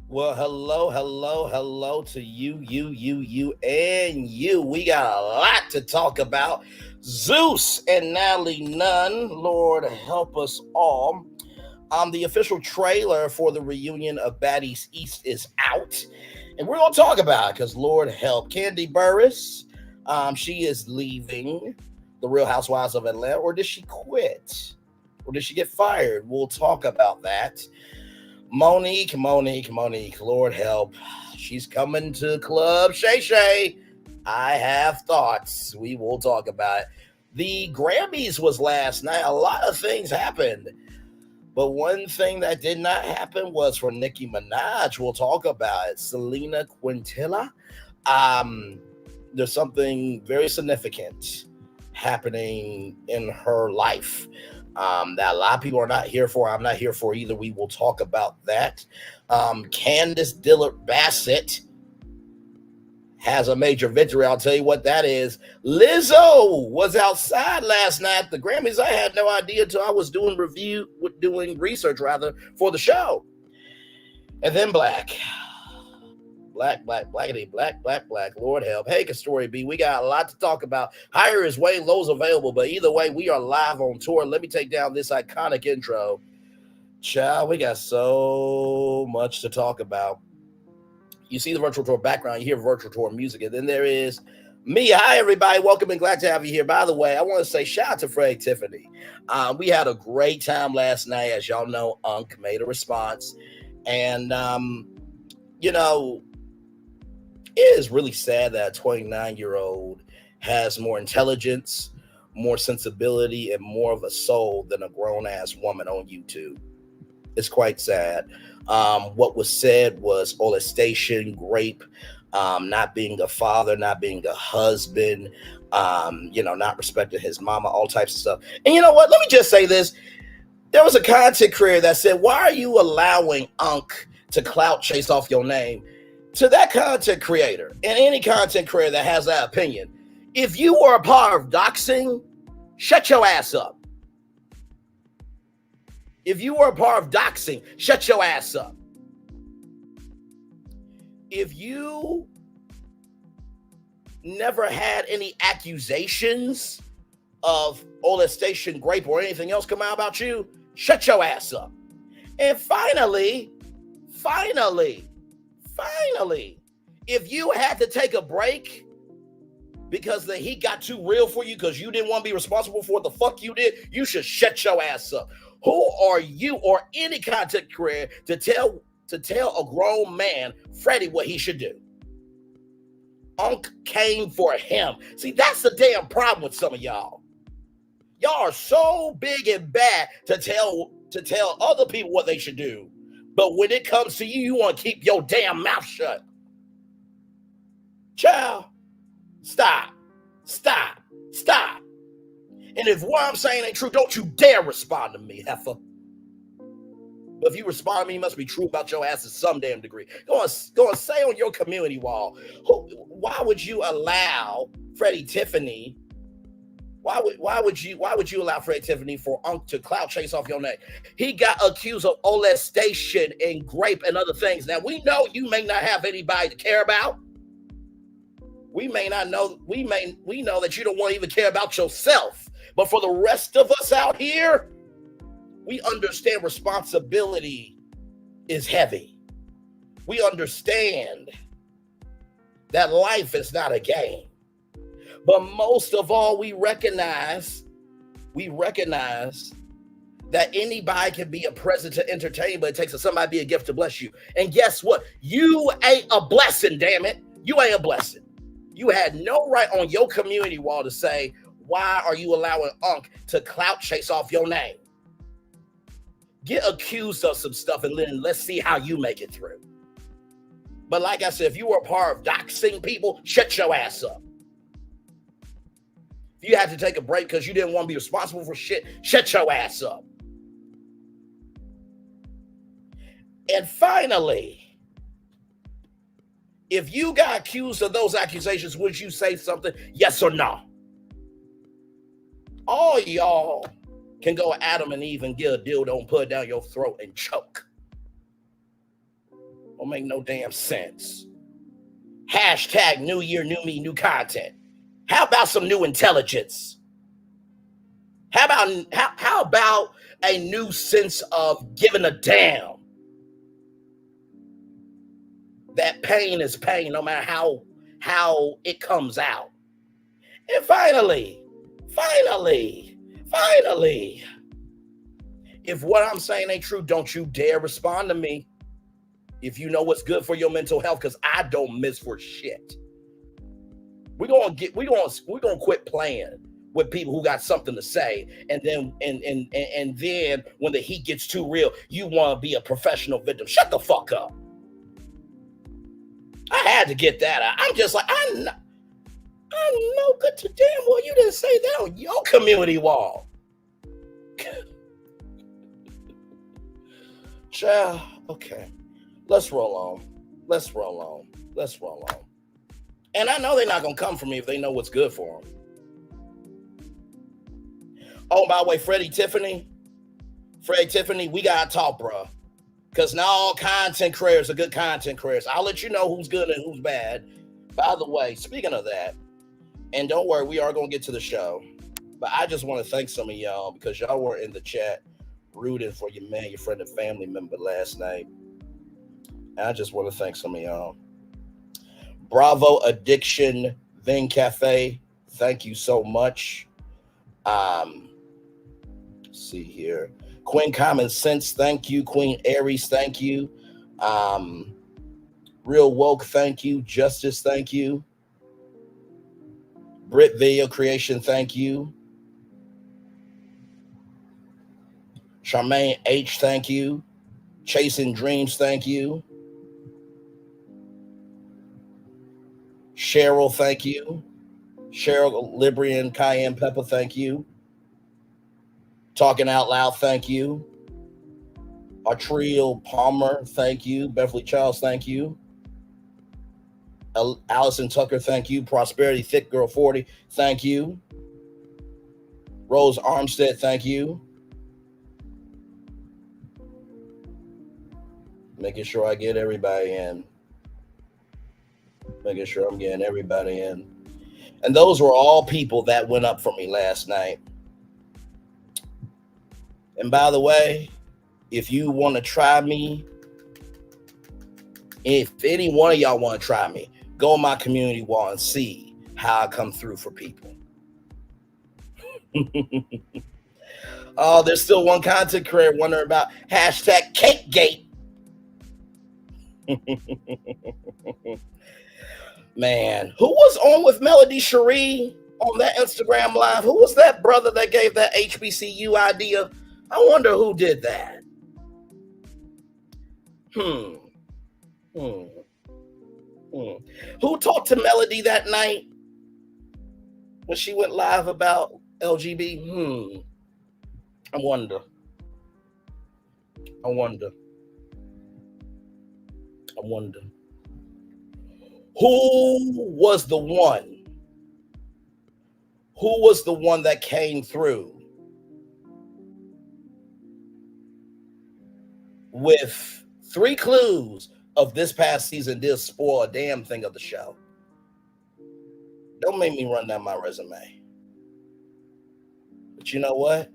Well, hello to you, and you. We got a lot to talk about. Zeus and Natalie Nunn, Lord help us all. The official trailer for the reunion of Baddies East is out, and we're gonna talk about it because Lord help, Kandi Burruss, she is leaving the Real Housewives of Atlanta, or did she quit, or did she get fired? We'll talk about that. Monique, Lord help. She's coming to Club Shay Shay. I have thoughts. We will talk about it. The Grammys was last night. A lot of things happened. But one thing that did not happen was for Nicki Minaj. We'll talk about it. Selena Quintanilla. Um, there's something very significant happening in her life that a lot of people are not here for. I'm not here for either. We will talk about that. Candice Dillard Bassett has a major victory. I'll tell you what that is. Lizzo was outside last night at the Grammys. I had no idea until I was doing research for the show. And then Black. Lord help. Hey, Story B, we got a lot to talk about. Higher is way, low's available, but either way, we are live on tour. Let me take down this iconic intro. Child, we got so much to talk about. You see the virtual tour background, you hear virtual tour music, and then there is me. Hi, everybody. Welcome and glad to have you here. By the way, I want to say shout out to Fred Tiffany. We had a great time last night. As y'all know, Unc made a response. And, it is really sad that a 29-year-old has more intelligence, more sensibility, and more of a soul than a grown-ass woman on YouTube. It's quite sad. What was said was molestation, rape, not being a father, not being a husband, not respecting his mama, all types of stuff. And you know what? Let me just say this. There was a content creator that said, why are you allowing Unc to clout chase off your name? To that content creator and any content creator that has that opinion, if you were a part of doxing, shut your ass up. If you were a part of doxing, shut your ass up. If you never had any accusations of molestation, rape, or anything else come out about you, shut your ass up. And finally, if you had to take a break because the heat got too real for you because you didn't want to be responsible for what the fuck you did, you should shut your ass up. Who are you or any content creator to tell a grown man, Freddie, what he should do? Unc came for him. See, that's the damn problem with some of y'all. Y'all are so big and bad to tell other people what they should do. But when it comes to you, you want to keep your damn mouth shut. Child, stop. And if what I'm saying ain't true, don't you dare respond to me, heifer. But if you respond to me, you must be true about your ass to some damn degree. Go and say on your community wall, why would you allow Freddie Tiffany? Why would you allow Freddie Tiffany for Unc to clout chase off your name? He got accused of molestation and rape and other things. Now we know you may not have anybody to care about. We know that you don't want to even care about yourself. But for the rest of us out here, we understand responsibility is heavy. We understand that life is not a game. But most of all, we recognize that anybody can be a present to entertain, but it takes somebody to be a gift to bless you. And guess what? You ain't a blessing, damn it. You ain't a blessing. You had no right on your community wall to say, why are you allowing Unc to clout chase off your name? Get accused of some stuff and then let's see how you make it through. But like I said, if you were a part of doxing people, shut your ass up. If you had to take a break because you didn't want to be responsible for shit, shut your ass up. And finally, if you got accused of those accusations, would you say something? Yes or no? All y'all can go Adam and Eve and get a dildo and put it down your throat and choke. Don't make no damn sense. Hashtag new year, new me, new content. How about some new intelligence? How about a new sense of giving a damn? That pain is pain, no matter how it comes out. And finally, if what I'm saying ain't true, don't you dare respond to me. If you know what's good for your mental health, because I don't miss for shit. We're gonna quit playing with people who got something to say, and then when the heat gets too real, you want to be a professional victim. Shut the fuck up. I had to get that out. I'm just like, I know good to damn well you didn't say that on your community wall. Child, okay. Let's roll on. And I know they're not going to come for me if they know what's good for them. Oh, by the way, Freddie Tiffany, we got to talk, bro. Because not all content creators are good content creators. I'll let you know who's good and who's bad. By the way, speaking of that, and don't worry, we are going to get to the show. But I just want to thank some of y'all because y'all were in the chat rooting for your man, your friend, and family member last night. And I just want to thank some of y'all. Bravo Addiction Vin Cafe, thank you so much. Let's see here. Queen Common Sense, thank you. Queen Aries, thank you. Real Woke, thank you. Justice, thank you. Brit Video Creation, thank you. Charmaine H, thank you. Chasing Dreams, thank you. Cheryl, thank you. Cheryl Librian Cayenne Pepper, thank you. Talking Out Loud, thank you. Artriel Palmer, thank you. Beverly Charles, thank you. Allison Tucker, thank you. Prosperity Thick Girl 40, thank you. Rose Armstead, thank you. Making sure I get everybody in. Making sure I'm getting everybody in. And those were all people that went up for me last night. And by the way, if you want to try me, if any one of y'all want to try me, go on my community wall and see how I come through for people. Oh, there's still one content creator wondering about hashtag CakeGate. Man, who was on with Melody Cherie on that Instagram live? Who was that brother that gave that HBCU idea? I wonder who did that. Who talked to Melody that night when she went live about LGB? I wonder. Who was the one that came through with 3 clues of this past season did spoil a damn thing of the show? Don't make me run down my resume. But you know what?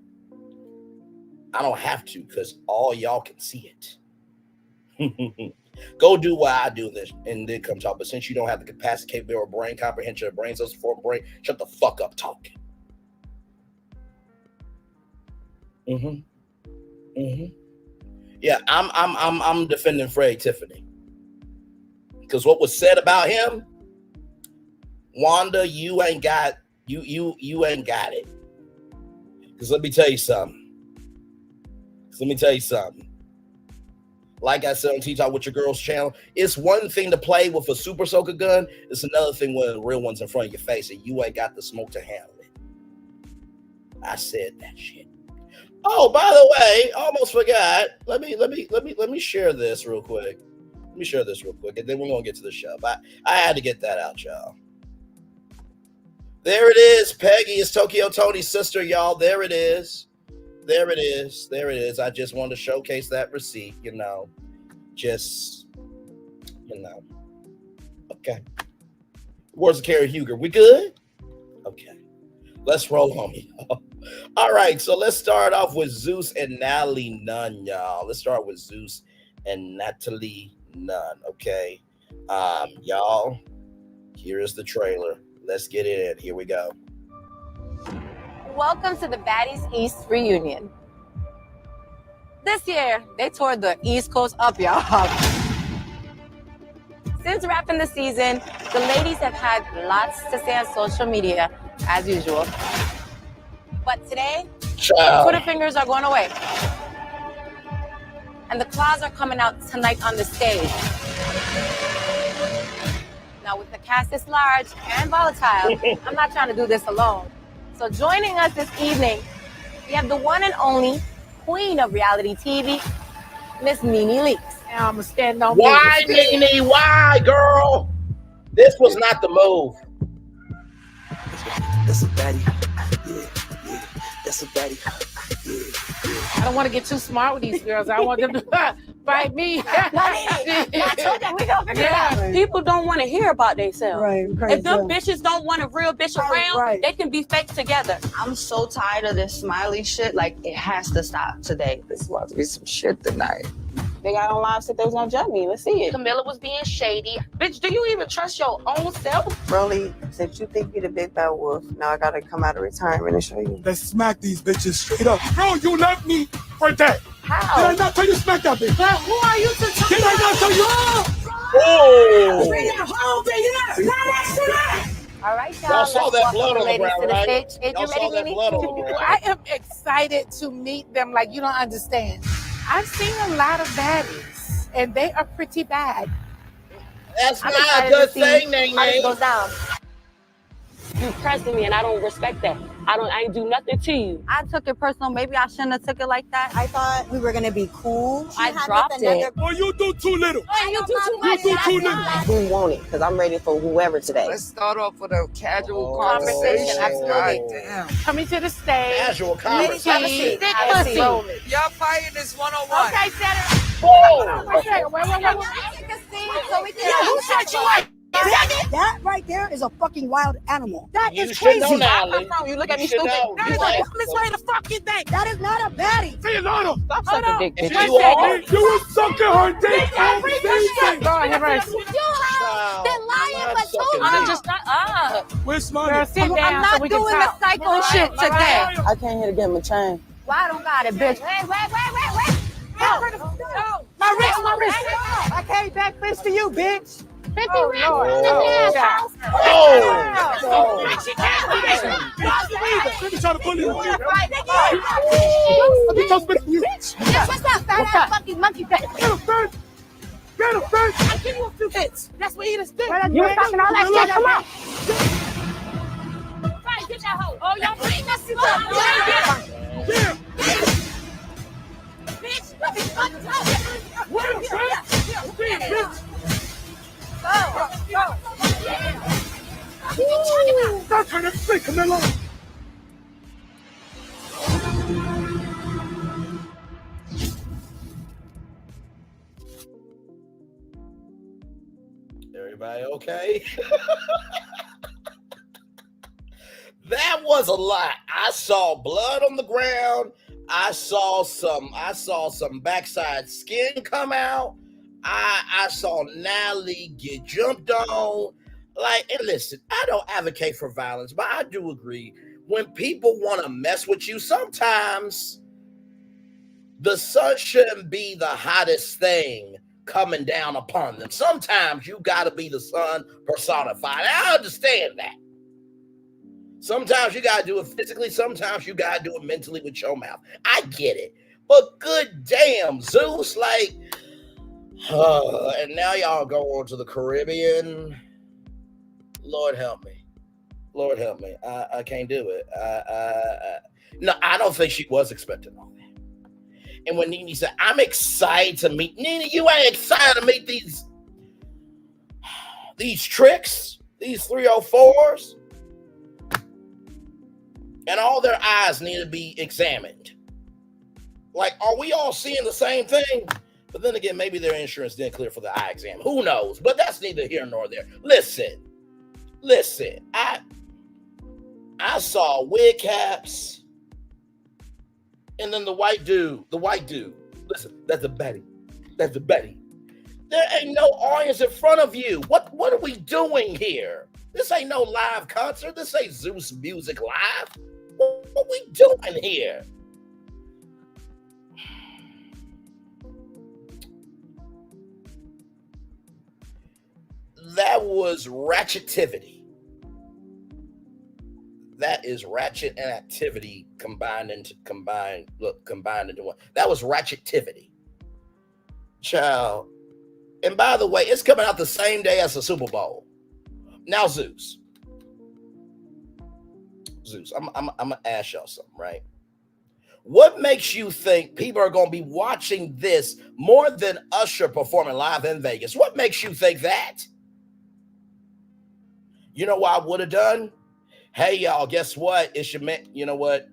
I don't have to because all y'all can see it. Go do what I do this and then come talk. But since you don't have the capacity, capability, or brain comprehension, brain cells for brain, shut the fuck up talking. Yeah, I'm defending Freddie Tiffany. Because what was said about him, Wanda, you ain't got it. Because let me tell you something. Like I said on T-Talk with your girl's channel, it's one thing to play with a super soaker gun. It's another thing when the real one's in front of your face and you ain't got the smoke to handle it. I said that shit. Oh, by the way, almost forgot. Let me share this real quick. And then we're gonna get to the show. But I had to get that out, y'all. There it is. Peggy is Tokyo Tony's sister, y'all. There it is. I just wanted to showcase that receipt, just You know. Okay. Words of Carrie Huger. We good? Okay. Let's roll on, y'all. All right. So let's start off with Zeus and Natalie Nunn, y'all. Let's start with Zeus and Natalie Nunn. Okay. Y'all, here is the trailer. Let's get it in. Here we go. Welcome to the Baddies East reunion. This year, they tore the East Coast up, y'all. Since wrapping the season, the ladies have had lots to say on social media, as usual. But today, Twitter fingers are going away. And the claws are coming out tonight on the stage. Now, with the cast this large and volatile, I'm not trying to do this alone. So joining us this evening, we have the one and only queen of reality TV, Miss Nene Leakes. Now I'm gonna stand on Why, Nene? Why, girl? This was not the move. That's a baddie. Yeah. That's a baddie. Yeah. I don't want to get too smart with these girls. I want them to fight me. I told them we gonna figure it out. People don't want to hear about themselves. Right, If them bitches don't want a real bitch around, they can be fake together. I'm so tired of this smiley shit. Like, it has to stop today. This about to be some shit tonight. They got on live said they was gonna judge me. Let's see it. Camilla was being shady. Bitch, do you even trust your own self? Broly, since you think you're the big bad wolf, now I gotta come out of retirement and show you. Let's smack these bitches straight up. Bro, you left me for that. How? Did I not tell you to smack that bitch? But who are you to tell Did I not tell you? All right, y'all. Y'all saw that let's blood on welcome the ladies ground, to the right? stage. Is Y'all you saw ready, that Nene? blood on the ground. I am excited to meet them like you don't understand. I've seen a lot of baddies, and they are pretty bad. That's I'm not a excited good to see thing, Nene. how this goes down. You pressing me and I don't respect that. I ain't do nothing to you. I took it personal. Maybe I shouldn't have took it like that. I thought we were gonna be cool. I dropped it. Boy, you do too little. Oh, you do too You much. do too little. Who want it? Because I'm ready for whoever today. Let's start off with a casual Conversation, absolutely. Damn. Coming to the stage. Casual conversation. Thick pussy. Y'all fighting this one-on-one. Okay, set it. Oh. Wait. Who said you like? That right there is a fucking wild animal. That You is should know, crazy. Natalie. You look at me should stupid. know. That You is like- the dumbest way to fucking think. That is not a baddie. Say it louder. Stop sucking dick, If bitch. you are, You was sucking her dick. Lord have mercy. child, They're lying, not but sucking so dick. Just not up. Where's Girl, money? sit down I'm so not we can doing the talk. psycho shit today. I came here to get him a chain. Well, I don't got it, bitch. Wait. My wrist. I came back fist for you, bitch. 50 Oh, racks Lord. in the Oh, house. Oh. Let me try to bully you. Right, Let me try to spit on you. What's up, fat ass fucking monkey face? Get him, son. Get him, son. I'll give you a few hits. That's what he just did. You were talking all that shit. Come on. Right, get that hoe. Oh, y'all bring us to Yeah. That's her next thing, Camilla. Everybody okay? That was a lot. I saw blood on the ground. I saw some backside skin come out. I saw Natalie get jumped on. Like, and listen, I don't advocate for violence, but I do agree when people want to mess with you, sometimes the sun shouldn't be the hottest thing coming down upon them. Sometimes you got to be the sun personified. I understand that. Sometimes you got to do it physically. Sometimes you got to do it mentally with your mouth. I get it. But good damn, Zeus, like, and now y'all go on to the Caribbean. Lord help me. Lord help me. I can't do it. No, I don't think she was expecting all that. And when Nene said, I'm excited to meet, Nene, you ain't excited to meet these tricks, these 304s. And all their eyes need to be examined. Like, are we all seeing the same thing? But then again, maybe their insurance didn't clear for the eye exam. Who knows? But that's neither here nor there. Listen. I saw wig caps, and then the white dude. Listen, that's a Betty. There ain't no audience in front of you. What are we doing here? This ain't no live concert. This ain't Zeus Music Live. What are we doing here? That was ratchetivity. That is ratchet and activity combined into one. That was ratchetivity. Child. And by the way, it's coming out the same day as the Super Bowl. Now, Zeus, I'm gonna ask y'all something, right? What makes you think people are gonna be watching this more than Usher performing live in Vegas? What makes you think that? You know what I would have done? Hey, y'all, guess what? It's your man. You know what?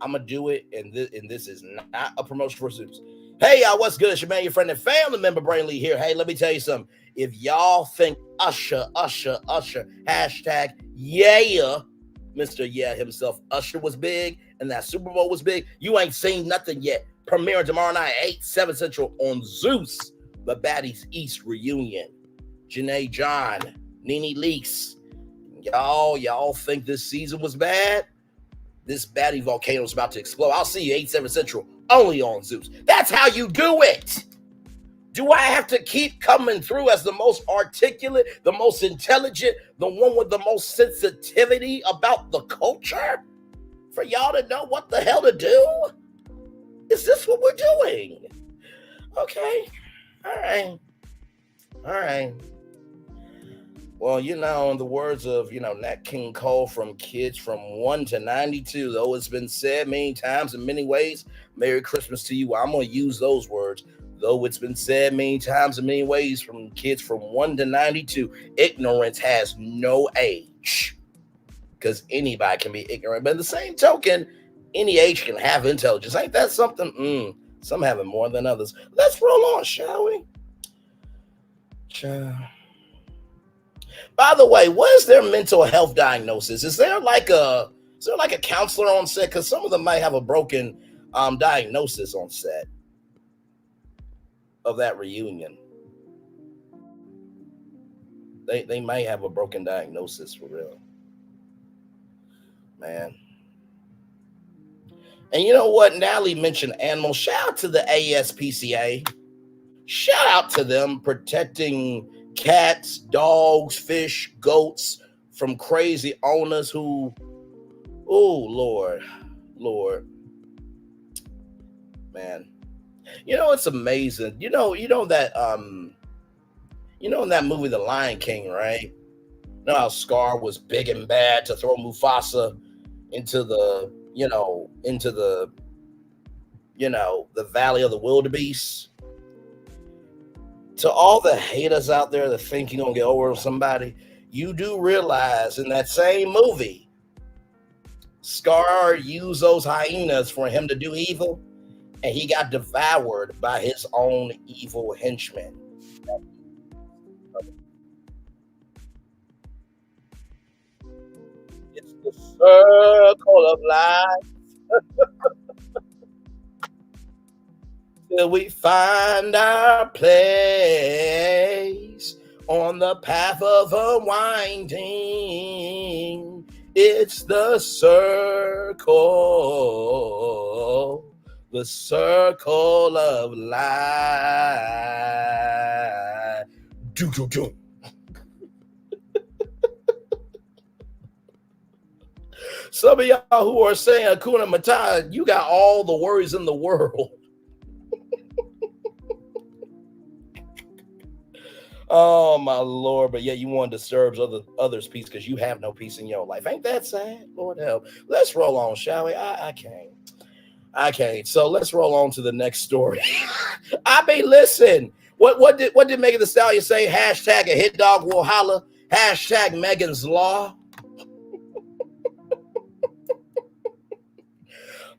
I'm gonna do it, and this is not a promotion for Zeus. Hey, y'all, what's good? It's your man, your friend, and family member, Brain Lee here. Hey, let me tell you something. If y'all think Usher, hashtag yeah, Mr. Yeah himself, Usher was big, and that Super Bowl was big, you ain't seen nothing yet. Premiering tomorrow night, 8/7 Central on Zeus, the Baddies East reunion. Janae John, Nene Leakes. Y'all think this season was bad? This baddie volcano is about to explode. I'll see you 8/7 Central only on Zeus. That's how you do it. Do I have to keep coming through as the most articulate, the most intelligent, the one with the most sensitivity about the culture for y'all to know what the hell to do? Is this what we're doing? Okay. All right. Well, in the words of, Nat King Cole from Kids from 1 to 92, though it's been said many times in many ways, Merry Christmas to you. I'm going to use those words. Though it's been said many times in many ways from kids from 1 to 92, ignorance has no age. Because anybody can be ignorant. But in the same token, any age can have intelligence. Ain't that something? Some have it more than others. Let's roll on, shall we? By the way, what is their mental health diagnosis? Is there like a counselor on set? Because some of them might have a broken diagnosis on set of that reunion. They might have a broken diagnosis for real. Man. And you know what? Natalie mentioned animals. Shout out to the ASPCA. Shout out to them protecting cats, dogs, fish, goats from crazy owners who, Lord, man. It's amazing. In that movie, The Lion King, right? You know how Scar was big and bad to throw Mufasa into the valley of the wildebeest. To all the haters out there that think you're going to get over somebody, you do realize in that same movie, Scar used those hyenas for him to do evil, and he got devoured by his own evil henchmen. It's the circle of life. Till we find our place on the path of unwinding. It's the circle of life. Do. Some of y'all who are saying Hakuna Matata, you got all the worries in the world. Oh, my Lord. But yet you want to disturb others' peace because you have no peace in your life. Ain't that sad? Lord help. Let's roll on, shall we? I can't. So let's roll on to the next story. Listen. What did Megan Thee Stallion say? Hashtag a hit dog will holler. Hashtag Megan's Law.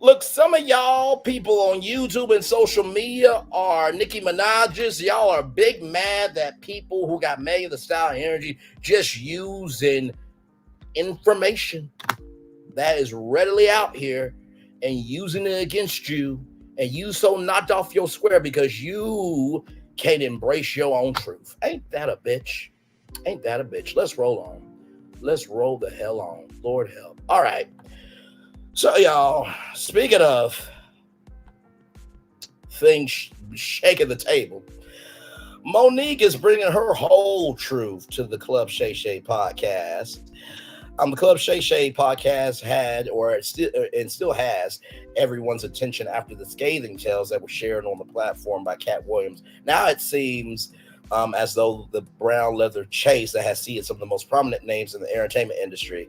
Look, some of y'all people on YouTube and social media are Nicki Minaj's. Y'all are big mad that people who got millions of style and energy just using information that is readily out here and using it against you, and you so knocked off your square because you can't embrace your own truth. Ain't that a bitch? Ain't that a bitch? Let's roll on. Let's roll the hell on. Lord help. All right. So, y'all, speaking of things shaking the table, Monique is bringing her whole truth to the Club Shay Shay podcast. The Club Shay Shay podcast had, or it still has, everyone's attention after the scathing tales that were shared on the platform by Cat Williams. Now it seems as though the brown leather chase that has seated some of the most prominent names in the entertainment industry,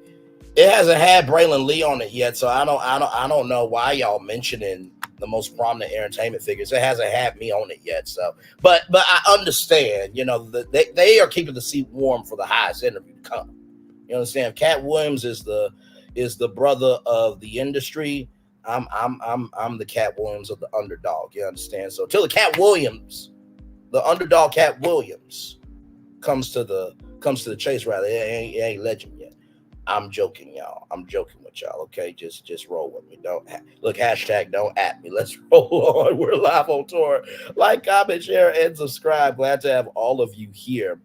it hasn't had Braylon Lee on it yet. So I don't know why y'all mentioning the most prominent entertainment figures. It hasn't had me on it yet. So, but I understand. You know, they are keeping the seat warm for the highest interview to come. You understand? Cat Williams is the brother of the industry. I'm the Cat Williams of the underdog. You understand? So till the Cat Williams, the underdog Cat Williams, comes to the chase, rather, it ain't legend yet. I'm joking, y'all. I'm joking with y'all. Okay, just roll with me. Don't look, hashtag don't at me. Let's roll on. We're live on tour. Like, comment, share, and subscribe. Glad to have all of you here.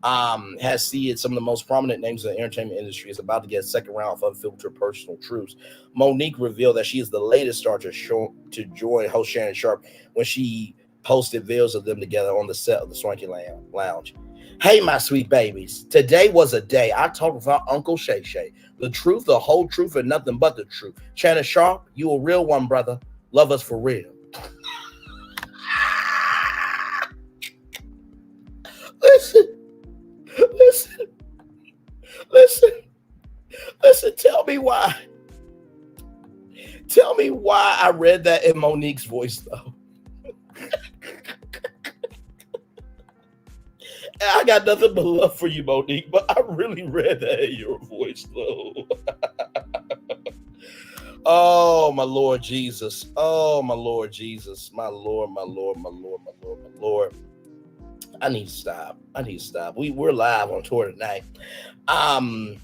Has seeded some of the most prominent names in the entertainment industry. Is about to get a second round of unfiltered personal truths. Monique revealed that she is the latest star to join host Shannon Sharpe when she posted videos of them together on the set of the Swanky Lounge. Hey, my sweet babies. Today was a day I talked with our Uncle Shay Shay. The truth, the whole truth, and nothing but the truth. Shannon Sharpe, you a real one, brother. Love us for real. Listen, tell me why. Tell me why I read that in Monique's voice, though. I got nothing but love for you, Monique, but I really read that in your voice, though. Oh, my Lord Jesus. Oh, my Lord Jesus. My Lord, my Lord, my Lord, my Lord, my Lord. I need to stop. We're live on tour tonight. And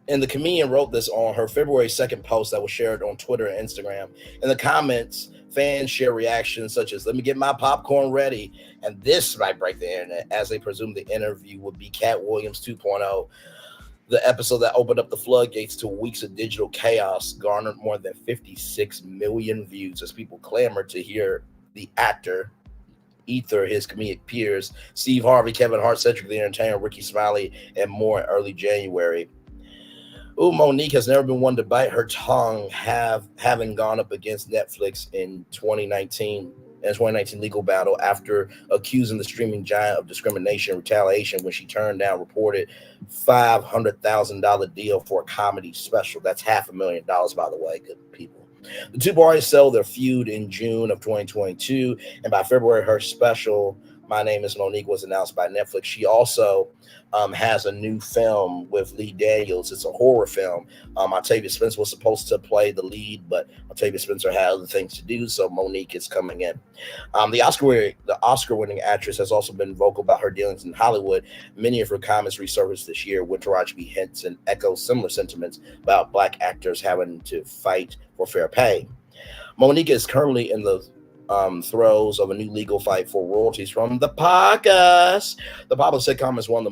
the comedian wrote this on her February 2nd post that was shared on Twitter and Instagram. In the comments, fans share reactions such as, let me get my popcorn ready. And this might break the internet, as they presume the interview would be Cat Williams 2.0. The episode that opened up the floodgates to weeks of digital chaos garnered more than 56 million views as people clamored to hear the actor ether his comedic peers, Steve Harvey, Kevin Hart, Cedric the Entertainer, Ricky Smiley, and more in early January. Monique has never been one to bite her tongue, having gone up against Netflix in 2019 legal battle after accusing the streaming giant of discrimination and retaliation when she turned down reported $500,000 deal for a comedy special. That's $500,000, by the way, good people. The two boys settled their feud in June of 2022, and by February, her special, My Name is Monique, was announced by Netflix. She also has a new film with Lee Daniels. It's a horror film. Octavia Spencer was supposed to play the lead, but Octavia Spencer had other things to do, so Monique is coming in. The Oscar-winning actress has also been vocal about her dealings in Hollywood. Many of her comments resurfaced this year when Taraji P. Henson echoed similar sentiments about Black actors having to fight for fair pay. Monique is currently in the throes of a new legal fight for royalties from the podcast. The popular sitcom is one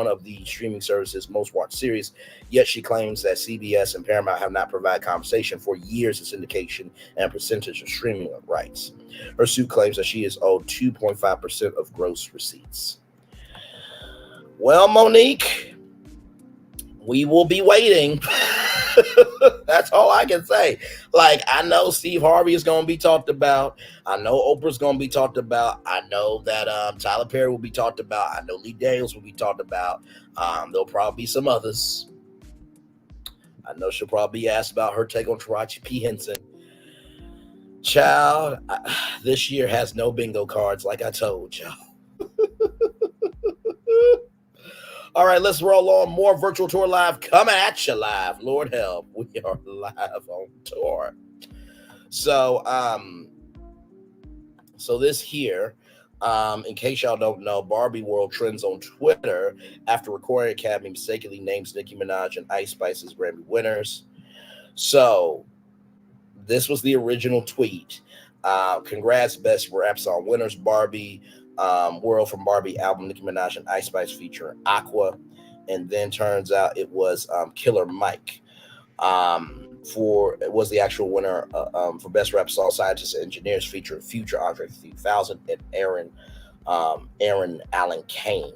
of the streaming service's most watched series, yet she claims that CBS and Paramount have not provided compensation for years of syndication and percentage of streaming rights. Her suit claims that she is owed 2.5% of gross receipts. Well, Monique, we will be waiting. That's all I can say. Like, I know Steve Harvey is going to be talked about. I know Oprah's going to be talked about. I know that Tyler Perry will be talked about. I know Lee Daniels will be talked about. There'll probably be some others. I know she'll probably be asked about her take on Taraji P. Henson. Child, this year has no bingo cards, like I told y'all. All right, let's roll on. More virtual tour live coming at you live. Lord help, we are live on tour. So, this here, in case y'all don't know, Barbie World trends on Twitter after Recording Academy mistakenly names Nicki Minaj and Ice Spice as Grammy winners. So, this was the original tweet. Congrats, best rap song winners, Barbie World from Barbie album, Nicki Minaj and Ice Spice featuring Aqua. And then turns out it was Killer Mike was the actual winner for best rap song, Scientists and Engineers featuring Future, Andre 3000, and Aaron Allen Kane.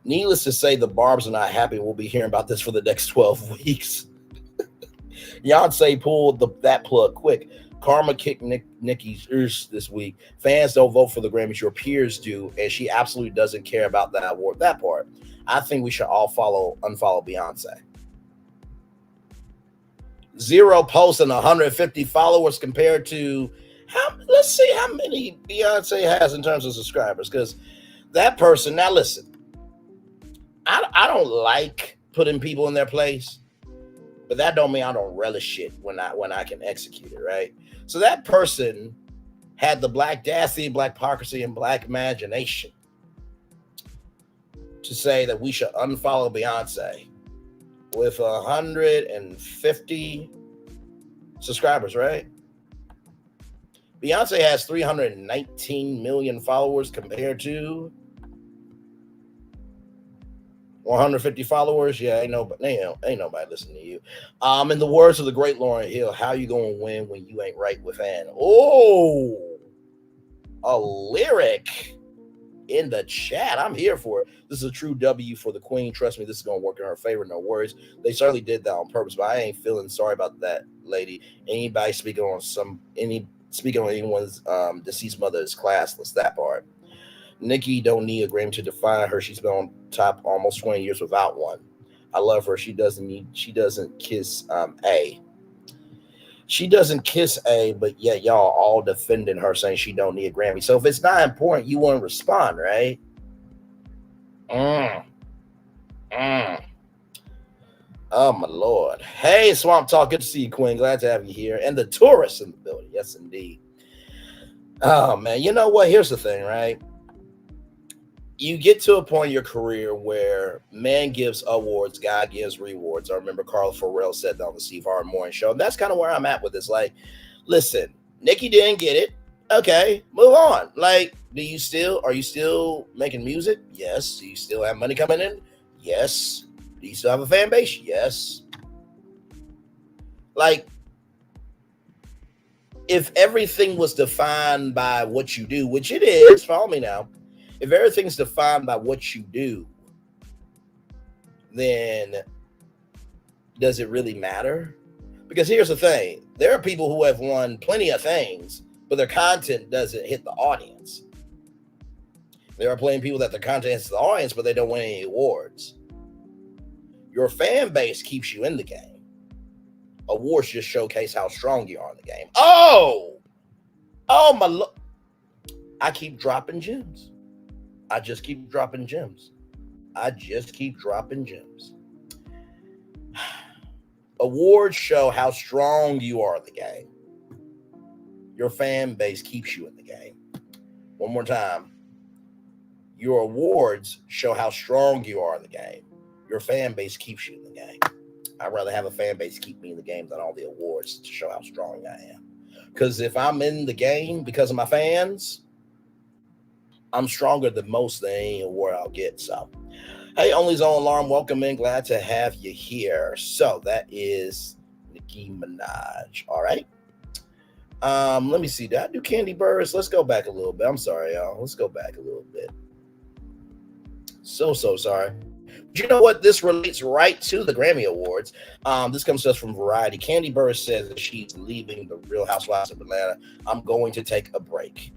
Needless to say, the Barbs are not happy. We'll be hearing about this for the next 12 weeks. Beyonce pulled that plug quick. Karma kicked Nicki's ears this week. Fans don't vote for the Grammys, your peers do, and she absolutely doesn't care about that award. That part. I think we should all unfollow Beyonce. 0 posts and 150 followers compared to let's see how many Beyonce has in terms of subscribers, because that person, now listen, I don't like putting people in their place, but that don't mean I don't relish it when I can execute it, right? So that person had the black audacity, black hypocrisy, and black imagination to say that we should unfollow Beyonce with 150 subscribers, right? Beyonce has 319 million followers compared to 150 followers. Yeah, ain't nobody listening to you. In the words of the great Lauryn Hill, how you gonna win when you ain't right with Ann? Oh, a lyric in the chat. I'm here for it. This is a true W for the queen. Trust me, this is gonna work in her favor. No worries. They certainly did that on purpose, but I ain't feeling sorry about that lady. Anybody speaking on anyone's deceased mother is classless. That part. Nicki don't need a Grammy to define her. She's been on top almost 20 years without one. I love her. She doesn't kiss A. She doesn't kiss A, but yet y'all all defending her, saying she don't need a Grammy. So if it's not important, you won't respond, right? Oh my Lord. Hey, Swamp Talk, good to see you, Queen. Glad to have you here. And the tourists in the building. Yes, indeed. Oh man, you know what? Here's the thing, right? You get to a point in your career where man gives awards, God gives rewards. I remember Carl Farrell said that on the Steve Harvey Morning Show. And that's kind of where I'm at with this. Like, listen, Nicki didn't get it. Okay, move on. Like, are you still making music? Yes. Do you still have money coming in? Yes. Do you still have a fan base? Yes. Like, if everything was defined by what you do, which it is, follow me now. If everything's defined by what you do, then does it really matter? Because here's the thing. There are people who have won plenty of things, but their content doesn't hit the audience. There are plenty of people that their content hits the audience, but they don't win any awards. Your fan base keeps you in the game. Awards just showcase how strong you are in the game. Oh my Lord. I keep dropping gems. I just keep dropping gems. Awards show how strong you are in the game. Your fan base keeps you in the game. One more time. Your awards show how strong you are in the game. Your fan base keeps you in the game. I'd rather have a fan base keep me in the game than all the awards to show how strong I am. Because if I'm in the game because of my fans, I'm stronger than most of any award I'll get. So, hey, Only Zone Alarm, welcome in. Glad to have you here. So that is Nicki Minaj. All right. Let me see. Did I do Kandi Burruss? Let's go back a little bit. I'm sorry, y'all. Let's go back a little bit. So sorry. But you know what? This relates right to the Grammy Awards. This comes to us from Variety. Kandi Burruss says that she's leaving the Real Housewives of Atlanta. I'm going to take a break.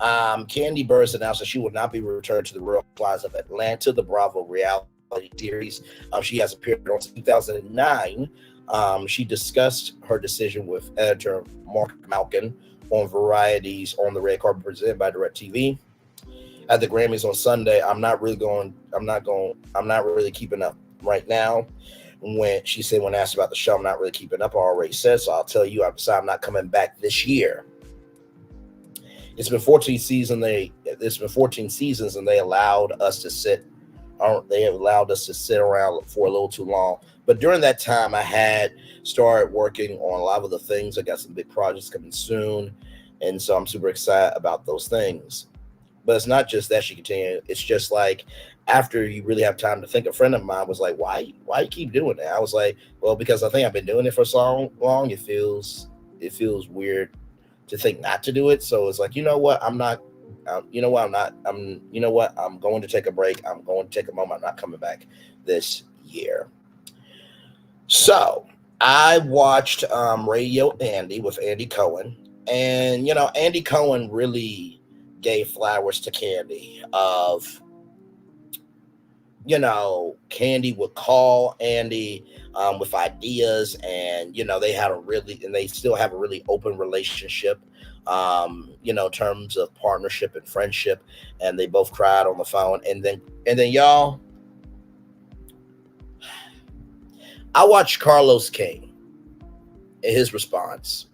Kandi Burruss announced that she will not be returned to the Real Housewives of Atlanta, the Bravo reality series. She has appeared on 2009. She discussed her decision with editor Mark Malkin on Variety's On the Red Carpet presented by DirecTV. at the Grammys on Sunday. I'm not really keeping up right now. When she said, when asked about the show, I'm not really keeping up. I already said, so I'll tell you, I decided I'm not coming back this year. It's been 14 seasons. And they allowed us to sit. They allowed us to sit around for a little too long. But during that time, I had started working on a lot of the things. I got some big projects coming soon, and so I'm super excited about those things. But it's not just that, she continued. It's just like, after you really have time to think, a friend of mine was like, why you keep doing that? I was like, well, because I think I've been doing it for so long, it feels weird to think not to do it. So it's like, I'm going to take a break. I'm going to take a moment. I'm not coming back this year. So I watched Radio Andy with Andy Cohen. And, Andy Cohen really gave flowers to Kandi of, Kandi would call Andy with ideas, and, they still have a really open relationship, in terms of partnership and friendship. And they both cried on the phone. And then y'all, I watched Carlos King and his response.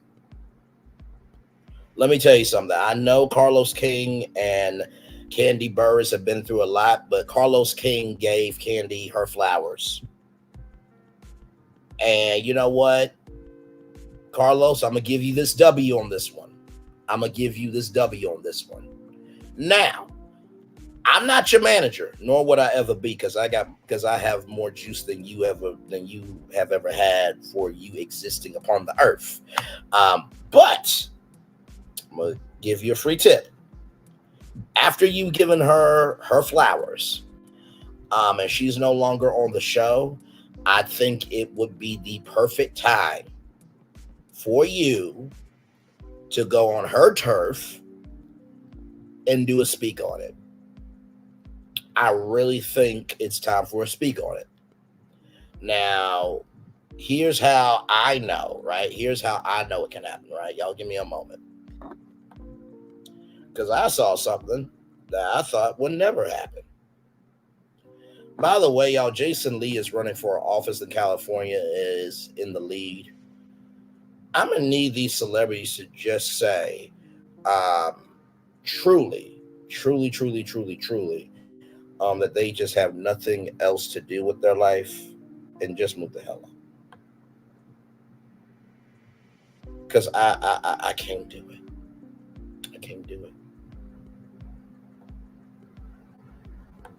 Let me tell you something. I know Carlos King and Kandi Burruss have been through a lot, but Carlos King gave Kandi her flowers. And you know what? Carlos, I'm going to give you this W on this one. Now, I'm not your manager, nor would I ever be, because I have more juice than you have ever had for you existing upon the earth. But I'm gonna give you a free tip. After you've given her flowers, and she's no longer on the show, I think it would be the perfect time for you to go on her turf and do a speak on it. I really think it's time for a speak on it. Now, here's how I know, right? Here's how I know it can happen, right? Y'all give me a moment. Because I saw something that I thought would never happen. By the way, y'all, Jason Lee is running for office in California, is in the lead. I'm going to need these celebrities to just say, truly, that they just have nothing else to do with their life and just move the hell up. Because I can't do it. I can't do it.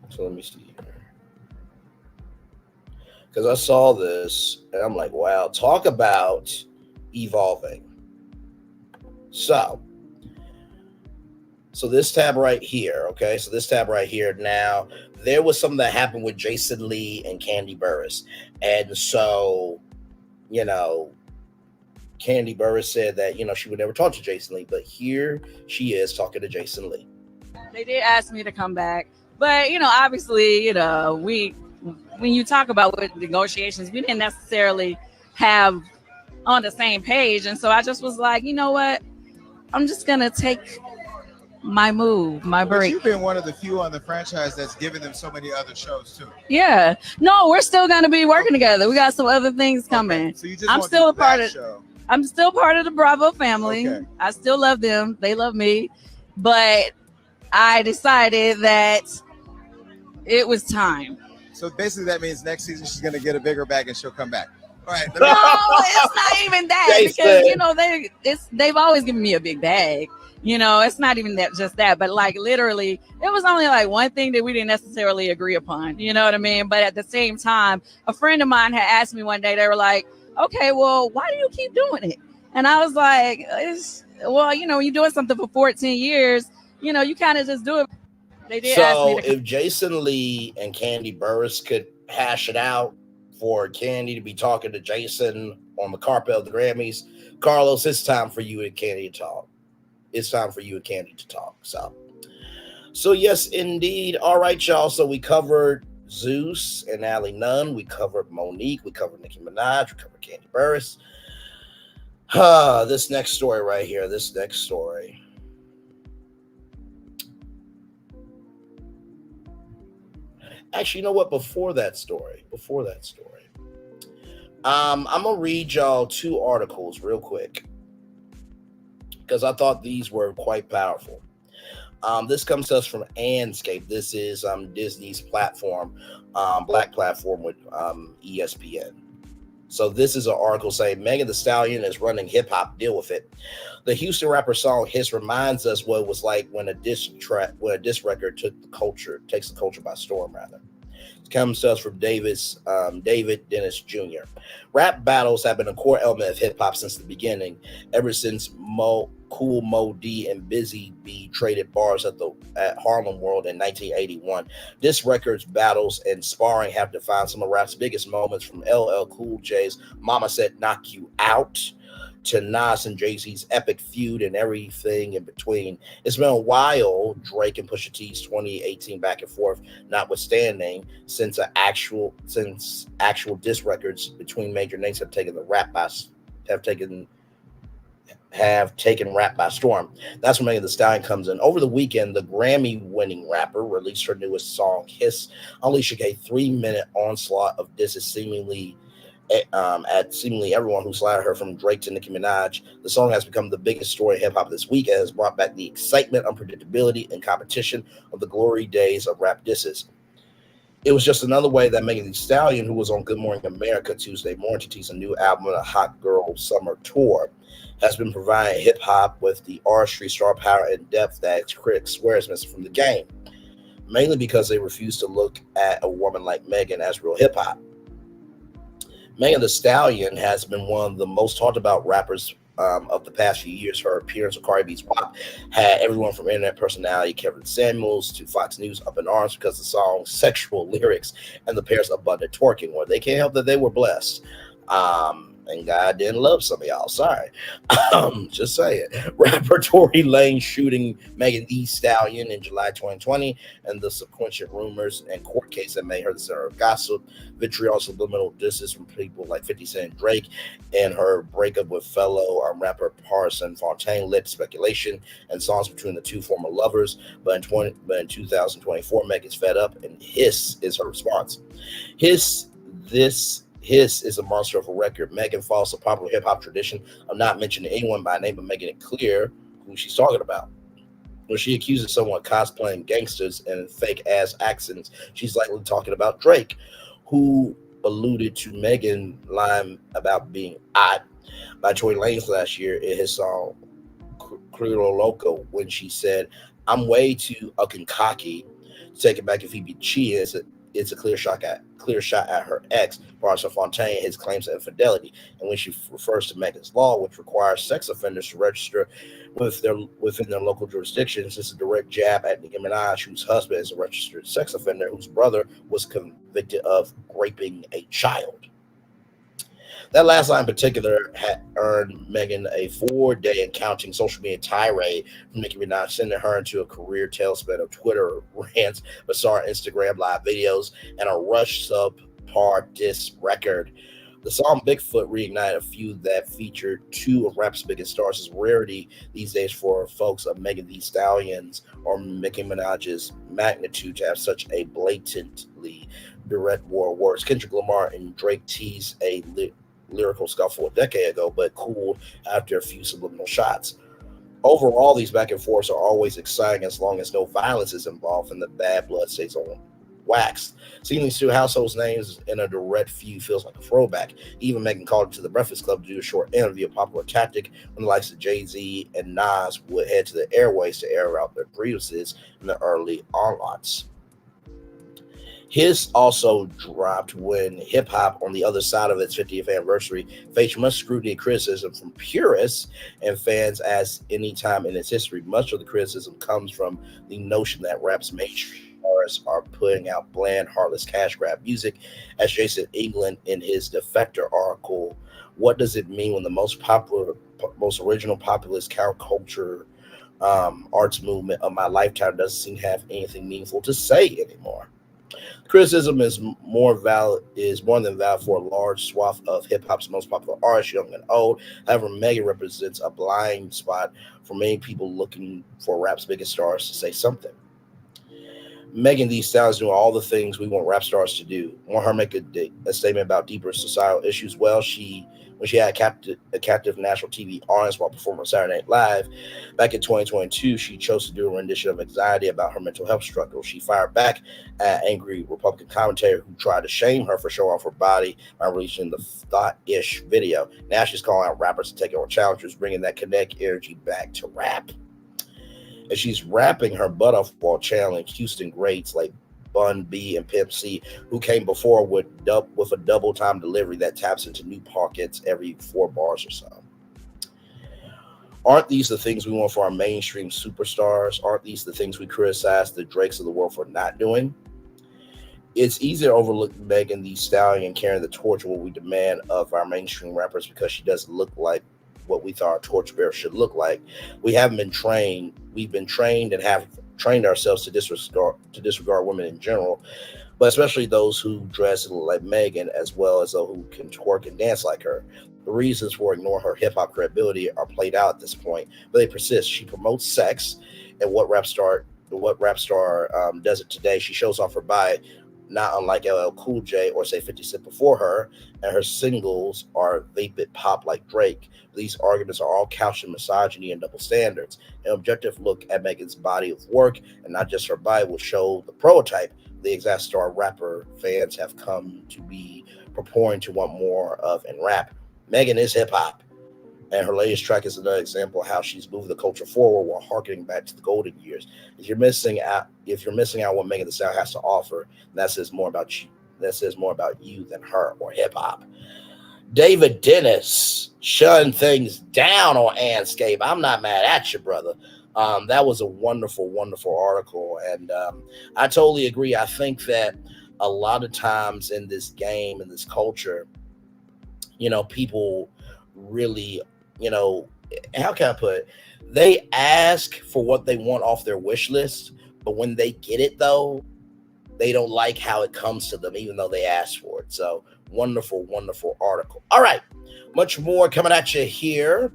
So let me see here. Because I saw this and I'm like, wow, talk about evolving. So this tab right here, okay? So this tab right here. Now, there was something that happened with Jason Lee and Kandi Burruss. And so, Kandi Burruss said that, she would never talk to Jason Lee. But here she is talking to Jason Lee. They did ask me to come back. But, obviously, when you talk about with negotiations, we didn't necessarily have on the same page. And so I just was like, you know what? I'm just going to take my break. But you've been one of the few on the franchise that's given them so many other shows too. Yeah. No, we're still going to be working together. We got some other things coming. Okay. So you just I'm still part of the Bravo family. Okay. I still love them. They love me. But I decided that it was time. So basically that means next season she's going to get a bigger bag and she'll come back. All right. No, it's not even that, because they've always given me a big bag. It's not even just that, but like literally, it was only like one thing that we didn't necessarily agree upon. You know what I mean? But at the same time, a friend of mine had asked me one day, they were like, okay, well, why do you keep doing it? And I was like, you're doing something for 14 years, you kind of just do it. They did ask me if Jason Lee and Kandi Burruss could hash it out for Kandi to be talking to Jason on the carpet of the Grammys, Carlos, it's time for you and Kandi to talk. It's time for you and Kandi to talk. So yes, indeed. All right, y'all. So we covered Zeus and Natalie Nunn. We covered Monique. We covered Nicki Minaj. We covered Kandi Burruss. This next story right here. Actually, you know what? Before that story, I'm gonna read y'all 2 articles real quick because I thought these were quite powerful. This comes to us from Anscape. This is Disney's platform, black platform with ESPN. So this is an article saying Megan Thee Stallion is running hip hop. Deal with it. The Houston rapper song "Hiss" reminds us what it was like when a diss record takes the culture by storm. Rather, it comes to us from David Dennis Jr. Rap battles have been a core element of hip hop since the beginning. Ever since Cool Mo D and Busy Bee traded bars at Harlem World in 1981. Diss records, battles, and sparring have defined some of rap's biggest moments, from LL Cool J's "Mama Said Knock You Out" to Nas and Jay-Z's epic feud and everything in between. It's been a while, Drake and Pusha T's 2018 back and forth notwithstanding, since actual diss records between major names have taken rap by storm. That's where Megan Thee Stallion comes in. Over the weekend, the Grammy-winning rapper released her newest song, "Hiss," unleashing a 3-minute onslaught of disses at seemingly everyone who slandered her, from Drake to Nicki Minaj. The song has become the biggest story in hip-hop this week and has brought back the excitement, unpredictability, and competition of the glory days of rap disses. It was just another way that Megan Thee Stallion, who was on Good Morning America Tuesday morning to tease a new album on a Hot Girl Summer Tour, has been providing hip-hop with the artistry, star power, and depth that its critics swear is missing from the game, mainly because they refuse to look at a woman like Megan as real hip-hop. Megan Thee Stallion has been one of the most talked about rappers of the past few years. Her appearance on Cardi B's WAP had everyone from internet personality Kevin Samuels to Fox News up in arms because of the song's sexual lyrics and the pair's abundant twerking, where they can't help that they were blessed. And God didn't love some of y'all. Sorry. Just saying. Rapper Tory Lanez shooting Megan Thee Stallion in July 2020, and the subsequent rumors and court case that made her the center of gossip, vitriol, subliminal disses from people like 50 Cent and Drake, and her breakup with fellow rapper Parson Fontaine led to speculation and songs between the two former lovers. But in 2024, Megan's fed up, and "Hiss" is her response. Hiss is a monster of a record. Megan follows a popular hip-hop tradition of not mentioning anyone by name, but making it clear who she's talking about. When she accuses someone cosplaying gangsters and fake-ass accents, she's likely talking about Drake, who alluded to Megan lying about being odd by Tory Lanez last year in his song Crudo Loco, when she said, "I'm way too cocky to take it back if he be cheating." It's a clear shot at her ex, Parson Fontaine, his claims of infidelity. And when she refers to Megan's Law, which requires sex offenders to register within their local jurisdictions, it's a direct jab at Nicki Minaj, whose husband is a registered sex offender, whose brother was convicted of raping a child. That last line in particular had earned Megan a 4-day and counting social media tirade from Nicki Minaj, sending her into a career tailspin of Twitter rants, bizarre Instagram live videos, and a rush subpar diss record. The song Bigfoot reignited a feud that featured 2 of rap's biggest stars. It's rarity these days for folks of Megan Thee Stallion's or Nicki Minaj's magnitude to have such a blatantly direct war of words. Kendrick Lamar and Drake teased a lyrical scuffle a decade ago, but cooled after a few subliminal shots. Overall, these back and forths are always exciting as long as no violence is involved and the bad blood stays on wax. Seeing these 2 households' names in a direct feud feels like a throwback. Even Megan called it to the Breakfast Club to do a short interview, a popular tactic when the likes of Jay-Z and Nas would head to the airways to air out their grievances in the early onlots. His also dropped when hip-hop, on the other side of its 50th anniversary, faced much scrutiny and criticism from purists and fans, as any time in its history. Much of the criticism comes from the notion that rap's mainstream artists are putting out bland, heartless cash grab music. As Jason England in his Defector article, "What does it mean when the most original populist counterculture arts movement of my lifetime doesn't seem to have anything meaningful to say anymore?" Criticism is more than valid for a large swath of hip-hop's most popular artists, young and old. However, Megan represents a blind spot for many people looking for rap's biggest stars to say something. Megan Thee Stallion doing all the things we want rap stars to do. Want her to make a statement about deeper societal issues. Well, when she had a captive national TV audience while performing on Saturday Night Live back in 2022, she chose to do a rendition of Anxiety about her mental health struggle. She fired back at angry Republican commentator who tried to shame her for showing off her body by releasing the Thought-ish video. Now she's calling out rappers to take on challengers, bringing that kinetic energy back to rap. And she's rapping her butt off while channeling Houston greats like Bun B and Pimp C, who came before with a double time delivery that taps into new pockets every 4 bars or so. Aren't these the things we want for our mainstream superstars? Aren't these the things we criticize the Drakes of the world for not doing? It's easy to overlook Megan Thee Stallion carrying the torch of what we demand of our mainstream rappers because she doesn't look like what we thought our torchbearer should look like. We've been trained and have trained ourselves to disregard women in general, but especially those who dress and look like Megan, as well as those who can twerk and dance like her. The reasons for ignoring her hip-hop credibility are played out at this point, but they persist. She promotes sex, and what rap star does it today. She shows off her body, not unlike LL Cool J or say 50 Cent before her, and her singles are vapid pop like Drake. These arguments are all couched in misogyny and double standards. An objective look at Megan's body of work, and not just her body, will show the prototype the exact star rapper fans have come to be purporting to want more of in rap. Megan is hip-hop, and her latest track is another example of how she's moving the culture forward while harkening back to the golden years. If you're missing out what Megan Thee Stallion has to offer, that says more about you. That says more about you than her or hip-hop. David Dennis shutting things down on Anscape. I'm not mad at you, brother. That was a wonderful, wonderful article, and I totally agree. I think that a lot of times in this game, in this culture, people really, how can I put it? They ask for what they want off their wish list, but when they get it, though, they don't like how it comes to them, even though they asked for it. So wonderful, wonderful article. All right, much more coming at you here.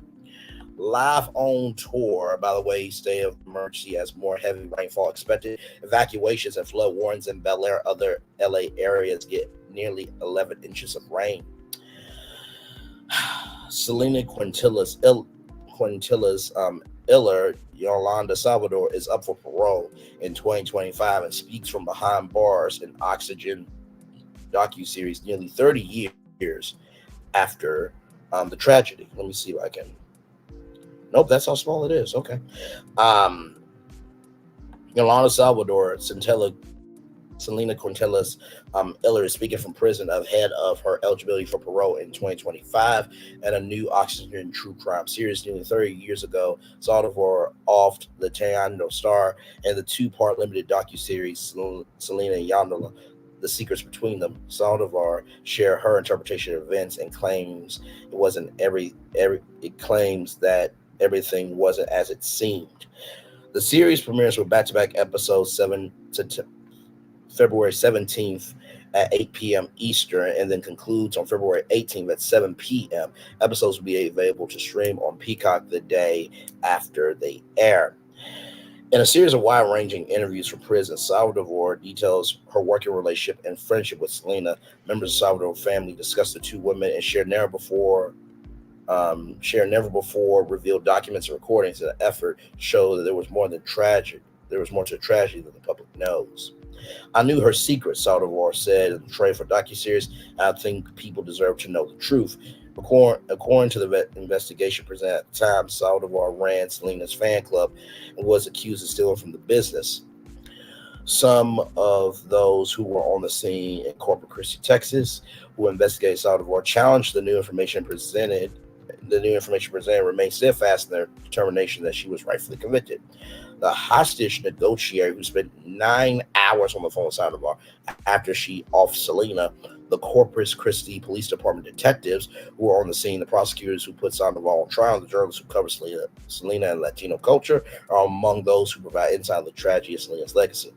Live on tour. By the way, state of emergency as more heavy rainfall expected. Evacuations and flood warnings in Bel Air. Other LA areas get nearly 11 inches of rain. Selena Quintanilla Yolanda Salvador is up for parole in 2025 and speaks from behind bars in Oxygen docuseries nearly 30 years after the tragedy. Let me see if I can. Nope, that's how small it is. Okay. Yolanda Salvador, Selena Quintanilla Iller is speaking from prison ahead of her eligibility for parole in 2025 and a new Oxygen true crime series. Nearly 30 years ago, Salvador offed the Teando Star and the 2-part limited docuseries Selena and Yolanda, The Secrets Between Them. Salvador shared her interpretation of events and claims it claims that everything wasn't as it seemed. The series premieres with back-to-back episodes February 17th at 8 p.m. Eastern, and then concludes on February 18th at 7 p.m. Episodes will be available to stream on Peacock the day after they air. In a series of wide-ranging interviews from prison, Salvador details her working relationship and friendship with Selena. Members of Salvador's family discuss the two women and share never before revealed documents and recordings in an effort to show that there was more to the tragedy than the public knows. I knew her secrets, Salvador said in the trailer for docuseries. I think people deserve to know the truth. According to the investigation presented at the time, Salvador ran Selena's fan club and was accused of stealing from the business. Some of those who were on the scene in Corpus Christi, Texas, who investigated Salvador, challenged the new information presented. The new information presented remained steadfast in their determination that she was rightfully convicted. The hostage negotiator who spent 9 hours on the phone with Salvador after she offed Selena, the Corpus Christi Police Department detectives who were on the scene, the prosecutors who put Salvador on trial, the journalists who cover Selena and Latino culture are among those who provide insight on the tragedy of Selena's legacy.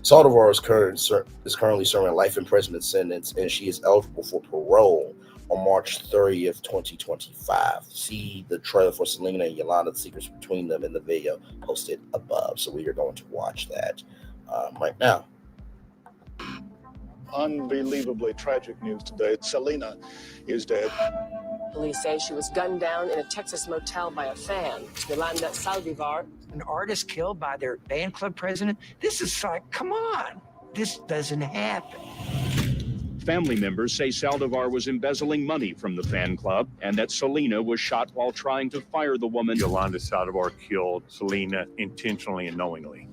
Salvador is currently serving a life imprisonment sentence, and she is eligible for parole on March 30th, 2025. See the trailer for Selena and Yolanda, The Secrets Between Them in the video posted above. So we are going to watch that right now. Unbelievably tragic news today. Selena is dead. Police say she was gunned down in a Texas motel by a fan. Yolanda Saldivar. An artist killed by their band club president? This is like, come on. This doesn't happen. Family members say Saldivar was embezzling money from the fan club and that Selena was shot while trying to fire the woman. Yolanda Saldivar killed Selena intentionally and knowingly.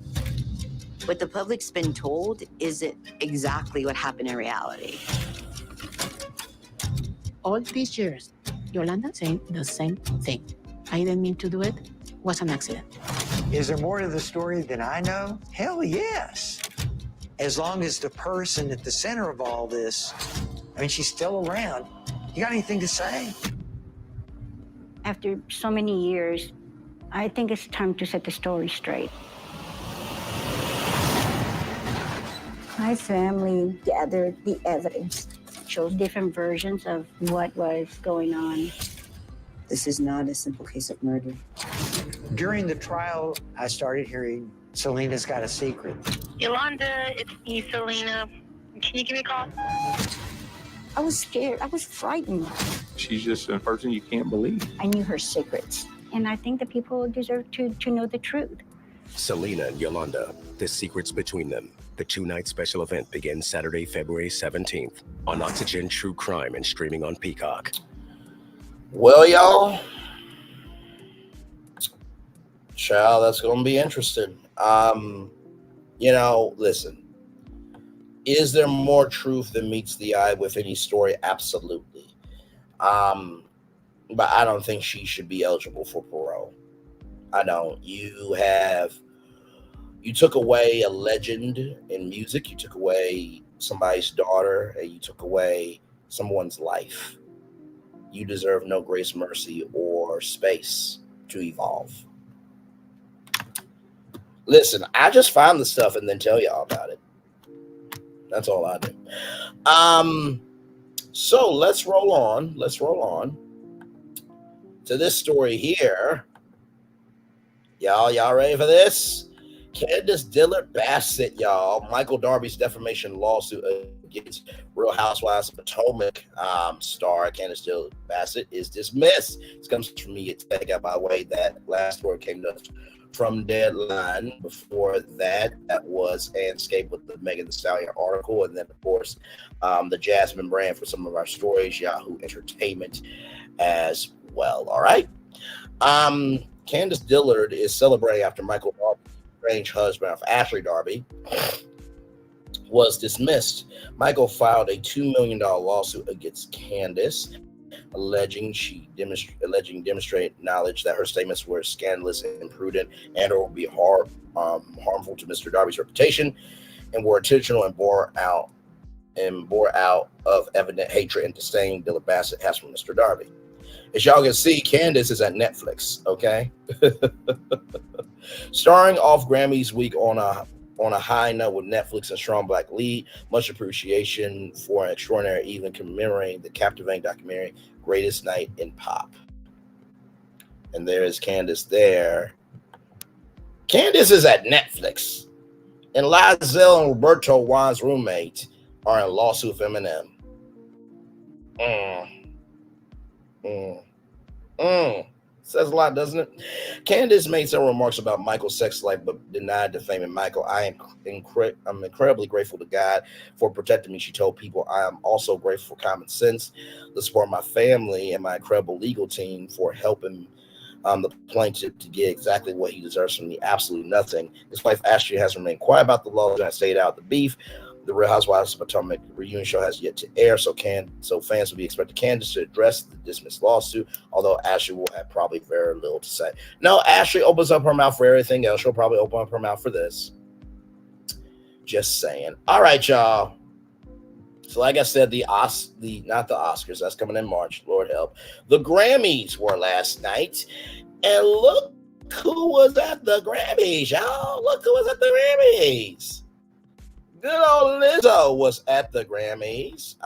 What the public's been told isn't exactly what happened in reality. All these years, Yolanda saying the same thing. I didn't mean to do it. Was an accident. Is there more to the story than I know? Hell yes. As long as the person at the center of all this, I mean, she's still around. You got anything to say? After so many years, I think it's time to set the story straight. My family gathered the evidence, showed different versions of what was going on. This is not a simple case of murder. During the trial, I started hearing Selena's got a secret. Yolanda, it's me, Selena. Can you give me a call? I was scared. I was frightened. She's just a person you can't believe. I knew her secrets, and I think the people deserve to know the truth. Selena and Yolanda, the secrets between them. The two-night special event begins Saturday, February 17th on Oxygen True Crime and streaming on Peacock. Well, y'all, child, that's going to be interesting. Listen, is there more truth than meets the eye with any story? Absolutely. But I don't think she should be eligible for parole. I don't. You took away a legend in music. You took away somebody's daughter, and you took away someone's life. You deserve no grace, mercy, or space to evolve. Listen, I just find the stuff and then tell y'all about it. That's all I do. So let's roll on. Let's roll on to this story here. Y'all ready for this? Candice Dillard Bassett, y'all. Michael Darby's defamation lawsuit against Real Housewives of Potomac star Candice Dillard Bassett is dismissed. This comes from me at Tech out by way that last story came to us from Deadline. Before that was Anscape with the Megan Thee Stallion article, and then of course the Jasmine brand for some of our stories, Yahoo Entertainment as well. All right. Candice Dillard is celebrating after Michael Darby, strange husband of Ashley Darby, was dismissed. Michael filed a $2 million lawsuit against Candice, alleging demonstrated knowledge that her statements were scandalous and imprudent and or would be harmful to Mr. Darby's reputation, and were intentional and bore out of evident hatred and disdain Dillard Bassett has for Mr. Darby. As y'all can see, Candice is at Netflix, okay? Starring off Grammys week on a high note with Netflix and strong black lead. Much appreciation for an extraordinary evening commemorating the captivating documentary Greatest Night in Pop. And there is Candice there. Candice is at Netflix. And Lizelle and Roberto Juan's roommate are in lawsuit with Eminem. Says a lot, doesn't it? Candice made some remarks about Michael's sex life, but denied defaming Michael. I'm incredibly grateful to God for protecting me. She told People, I am also grateful for common sense, the support of my family, and my incredible legal team for helping the plaintiff to get exactly what he deserves from me. Absolutely nothing. His wife Ashley has remained quiet about the law and stayed out the beef. The Real Housewives of Potomac reunion show has yet to air, so fans will be expecting Candice to address the dismissed lawsuit, although Ashley will have probably very little to say. No, Ashley opens up her mouth for everything else. She'll probably open up her mouth for this. Just saying. All right, y'all. So like I said, not the Oscars, that's coming in March, Lord help. The Grammys were last night, and look who was at the Grammys, y'all. Look who was at the Grammys. Good old Lizzo was at the Grammys.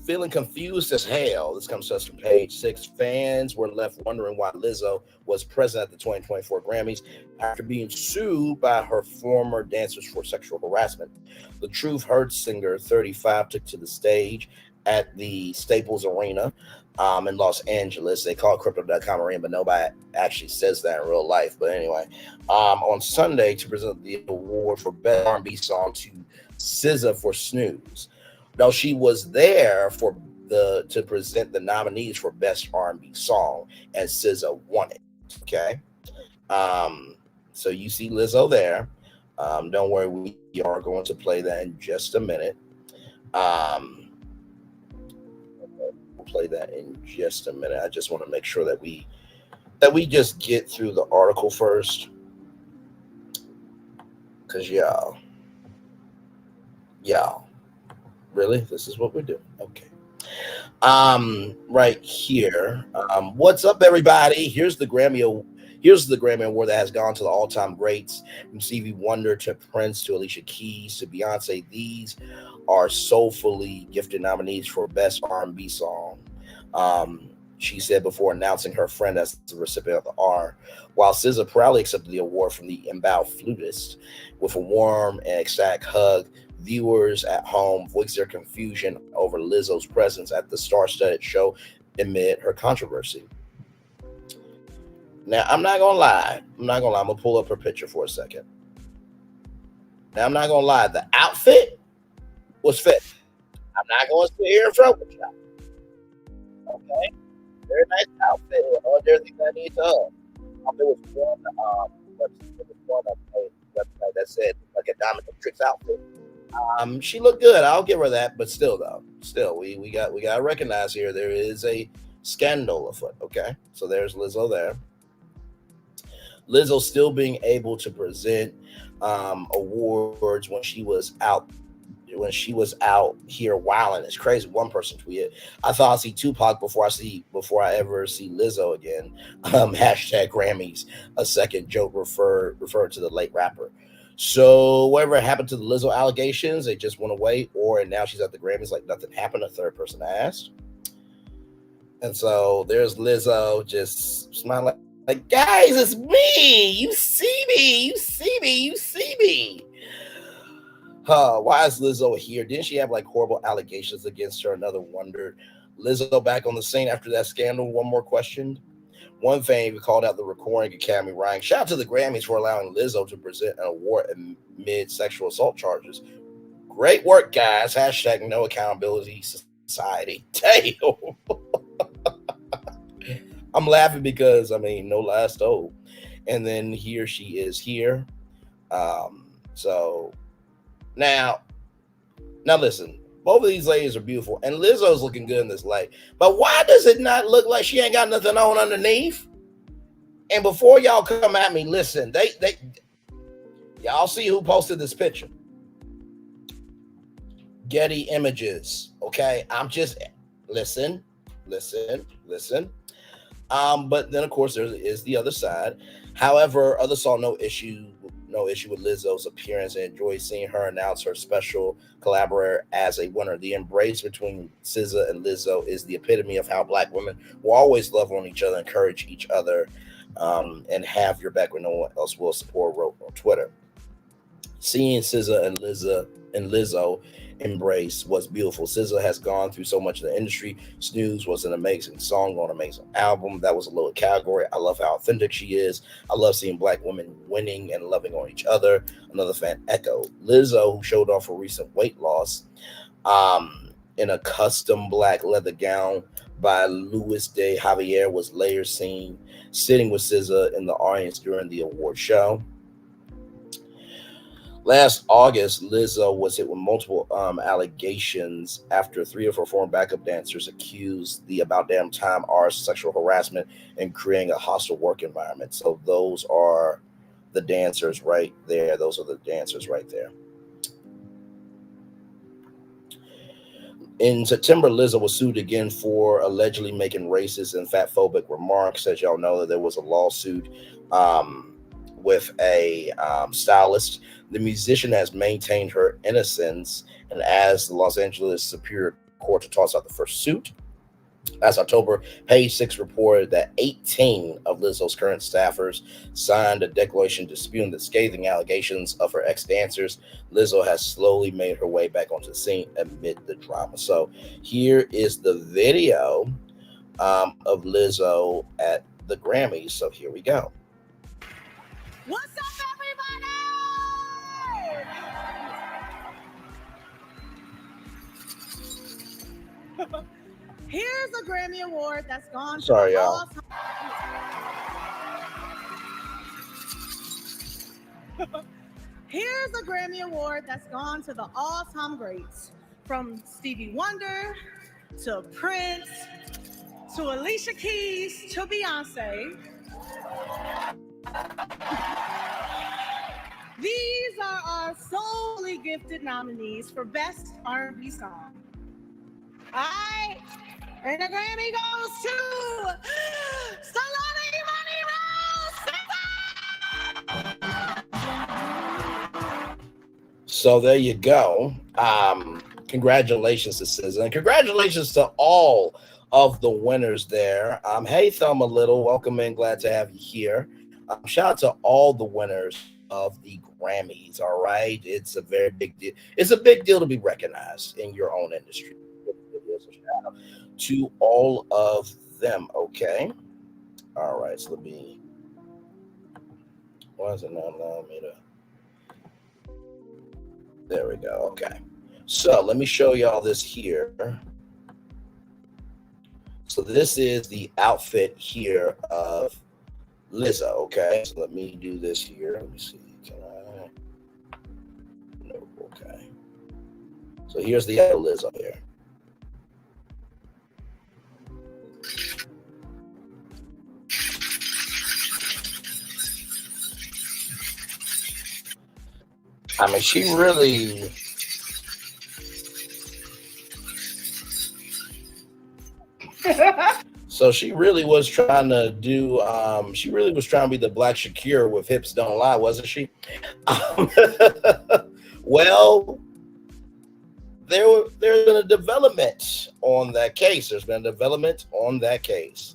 Feeling confused as hell. This comes to us from page 6. Fans were left wondering why Lizzo was present at the 2024 Grammys after being sued by her former dancers for sexual harassment. The Truth Hurts singer, 35, took to the stage at the Staples Arena in Los Angeles. They call it Crypto.com Arena, but nobody actually says that in real life. But anyway, on Sunday to present the award for Best R&B Song to SZA for Snooze. Now, she was there to present the nominees for Best R&B Song, and SZA won it. Okay, so you see Lizzo there. Don't worry, we are going to play that in just a minute. We'll play that in just a minute. I just want to make sure that we just get through the article first, because y'all. Really? This is what we do. Okay. Right here. What's up, everybody? Here's the Grammy Award that has gone to the all-time greats, from Stevie Wonder to Prince to Alicia Keys to Beyonce. These are soulfully gifted nominees for Best R&B Song. She said before announcing her friend as the recipient of the R, while SZA proudly accepted the award from the embowed flutist. With a warm and ecstatic hug, viewers at home voiced their confusion over Lizzo's presence at the star-studded show amid her controversy. Now, I'm not gonna lie. I'm gonna pull up her picture for a second. Now, I'm not gonna lie. The outfit was fit. I'm not gonna sit here in front with y'all. Okay, very nice outfit. All everything I need to hug. It was one website that said like a Diamond Tricks outfit. She looked good. I'll give her that, but still, we gotta recognize here there is a scandal afoot. Okay, so there's Lizzo there. Lizzo still being able to present awards when she was out here wilding. It's crazy. One person tweeted, "I thought I'd see Tupac before I ever see Lizzo again." Hashtag Grammys. A second joke referred to the late rapper. So whatever happened to the Lizzo allegations, they just went away, and now she's at the Grammys like nothing happened, a third person asked. And so there's Lizzo just smiling like, guys, it's me. You see me. Why is Lizzo here? Didn't she have like horrible allegations against her? Another wondered. Lizzo back on the scene after that scandal? One more question. One fan even called out the Recording Academy, writing, "Shout out to the Grammys for allowing Lizzo to present an award amid sexual assault charges. Great work, guys. Hashtag no accountability society." Damn. I'm laughing because, no last hope. And then here she is here. So now listen. Both of these ladies are beautiful, and Lizzo's looking good in this light. But why does it not look like she ain't got nothing on underneath? And before y'all come at me, listen, y'all see who posted this picture? Getty Images. Okay, I'm just listen. But then of course there is the other side. However, others saw no issue with Lizzo's appearance and enjoyed seeing her announce her special collaborator as a winner. The embrace between SZA and Lizzo is the epitome of how Black women will always love on each other, encourage each other, and have your back when no one else will, support wrote on Twitter. Seeing SZA and Lizzo embrace was beautiful. SZA has gone through so much in the industry. Snooze was an amazing song on an amazing album. That was a little category. I love how authentic she is. I love seeing Black women winning and loving on each other. Another fan echoed. Lizzo, who showed off her recent weight loss in a custom black leather gown by Luis de Javier, was later seen sitting with SZA in the audience during the award show. Last August, Lizzo was hit with multiple allegations after 3 of her former backup dancers accused the About Damn Time of sexual harassment and creating a hostile work environment. So those are the dancers right there. In September, Lizzo was sued again for allegedly making racist and fatphobic remarks. As y'all know, that there was a lawsuit with a stylist. The musician has maintained her innocence and asked the Los Angeles Superior court to toss out the first suit. Last October, Page Six reported that 18 of Lizzo's current staffers signed a declaration disputing the scathing allegations of her ex-dancers. Lizzo has slowly made her way back onto the scene amid the drama. So here is the video of Lizzo at the Grammys. So here we go. What's up, everybody? Here's a Grammy Award that's gone. Sorry, y'all. Here's a Grammy Award that's gone to the all-time greats, from Stevie Wonder to Prince to Alicia Keys to Beyonce. These are our solely gifted nominees for Best R&B Song. And the Grammy goes to Selena Quintanilla. So there you go. Congratulations to SZA, and congratulations to all of the winners there. Hey, Thelma Little, welcome in. Glad to have you here. Shout out to all the winners of the Grammys. All right, it's a very big deal. It's a big deal to be recognized in your own industry. So shout out to all of them. Okay. All right. So let me. Why is it not allowing me to? There we go. Okay. So let me show y'all this here. So this is the outfit here of Lizzo. Okay. So let me do this here. Let me see. Can I? No. Okay. So here's the other Lizzo here. I mean, she really. So she really was trying to do. She really was trying to be the Black Shakira with Hips Don't Lie, wasn't she? Well, there's been a development on that case. There's been a development on that case.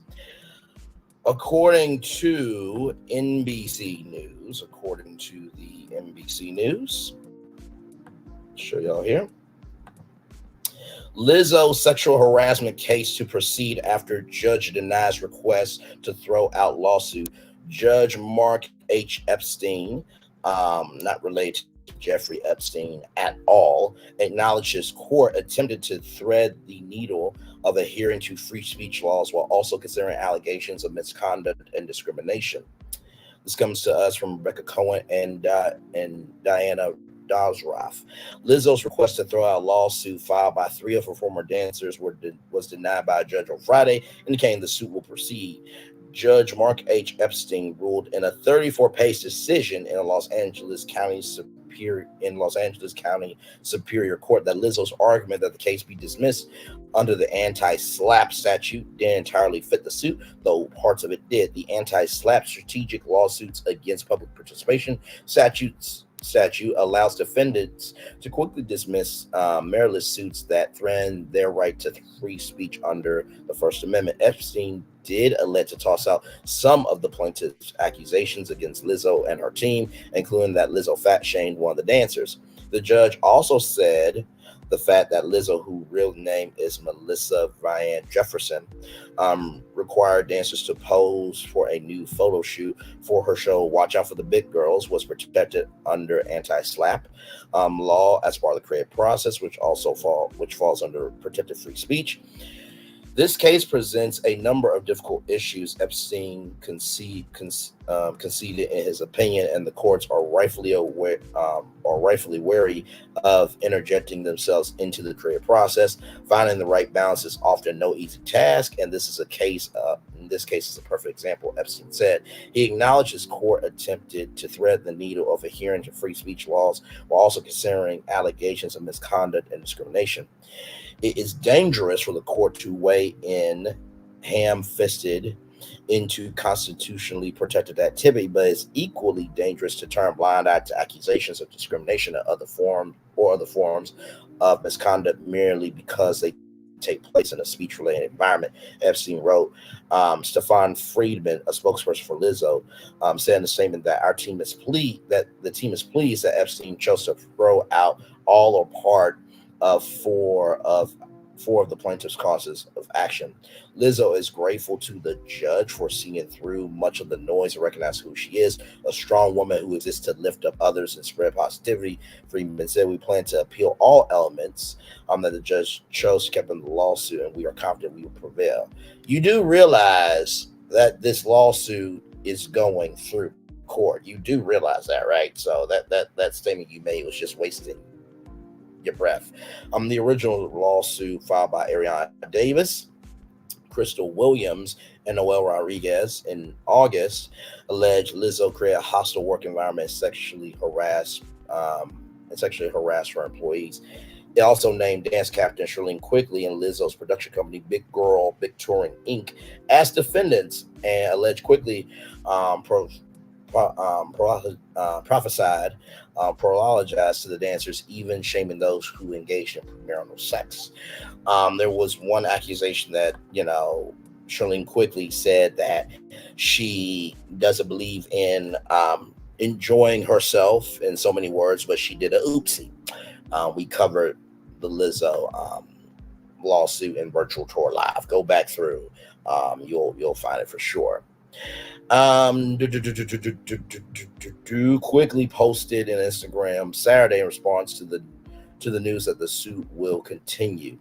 According to NBC News, show y'all here. Lizzo sexual harassment case to proceed after judge denies request to throw out lawsuit. Judge Mark H. Epstein, not related to Jeffrey Epstein at all, acknowledges court attempted to thread the needle of adhering to free speech laws while also considering allegations of misconduct and discrimination. This comes to us from Rebecca Cohen and Diana Dosroff. Lizzo's request to throw out a lawsuit filed by 3 of her former dancers was denied by a judge on Friday, indicating the suit will proceed. Judge Mark H. Epstein ruled in a 34-page decision in Los Angeles County Superior Court that Lizzo's argument that the case be dismissed under the anti-SLAPP statute didn't entirely fit the suit, though parts of it did. The anti-SLAPP strategic lawsuits against public participation statute allows defendants to quickly dismiss meritless suits that threaten their right to free speech under the First Amendment. Epstein did elect to toss out some of the plaintiff's accusations against Lizzo and her team, including that Lizzo fat-shamed one of the dancers. The judge also said the fact that Lizzo, whose real name is Melissa Ryan Jefferson, required dancers to pose for a new photo shoot for her show Watch Out for the Big Girls was protected under anti-SLAPP law as part of the creative process, which falls under protected free speech. This case presents a number of difficult issues. Epstein conceded in his opinion, and the courts are rightfully wary of interjecting themselves into the creative process. Finding the right balance is often no easy task, and this is a case. In this case, is a perfect example. Epstein said he acknowledged his court attempted to thread the needle of adhering to free speech laws while also considering allegations of misconduct and discrimination. It is dangerous for the court to weigh in ham-fisted into constitutionally protected activity, but it's equally dangerous to turn blind eye to accusations of discrimination and other forms of misconduct merely because they take place in a speech-related environment, Epstein wrote. Stefan Friedman, a spokesperson for Lizzo, said in a statement that the team is pleased that Epstein chose to throw out all or part of four of the plaintiff's causes of action. Lizzo is grateful to the judge for seeing through much of the noise and recognize who she is, a strong woman who exists to lift up others and spread positivity. Friedman said, we plan to appeal all elements that the judge chose to keep in the lawsuit, and we are confident we will prevail. You do realize that this lawsuit is going through court. You do realize that, right? So that statement you made was just wasting your breath. The original lawsuit filed by Ariana Davis, Crystal Williams, and Noel Rodriguez in August alleged Lizzo created a hostile work environment and sexually harassed her employees. They also named dance captain Charlene Quigley and Lizzo's production company Big Girl Big Touring Inc. as defendants, and alleged Quigley prophesied, prologized to the dancers, even shaming those who engaged in premarital sex. There was one accusation that, Charlene Quigley said that she doesn't believe in enjoying herself in so many words, but she did a oopsie. We covered the Lizzo lawsuit and virtual tour live. Go back through. You'll find it for sure. Quickly posted in Instagram Saturday in response to the news that the suit will continue.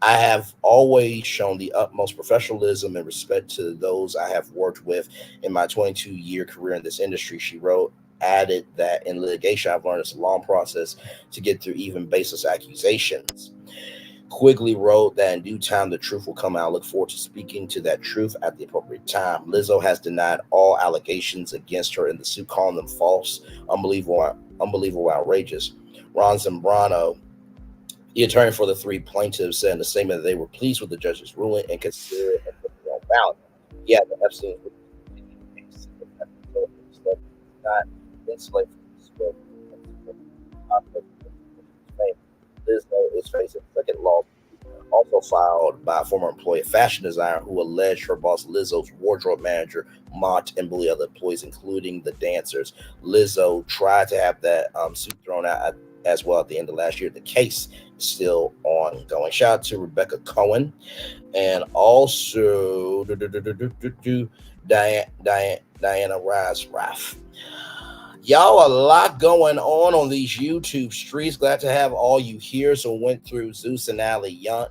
I have always shown the utmost professionalism and respect to those I have worked with in my 22-year career in this industry, she wrote. Added that in litigation, I've learned it's a long process to get through even baseless accusations. Quigley wrote that in due time, the truth will come out. I look forward to speaking to that truth at the appropriate time. Lizzo has denied all allegations against her in the suit, calling them false, unbelievable, outrageous. Ron Zambrano, the attorney for the three plaintiffs, said in a statement that they were pleased with the judge's ruling and consider it a on ballot. Yeah, the Epstein not enslaved from Lizzo is facing second lawsuit, also filed by a former employee, a fashion designer, who alleged her boss Lizzo's wardrobe manager mocked and bullied other employees, including the dancers. Lizzo tried to have that suit thrown out as well at the end of last year. The case is still ongoing. Shout out to Rebecca Cohen and also Diana Rice-Raff. Y'all, a lot going on these YouTube streets. Glad to have all you here. So went through Zeus and Natalie Nunn,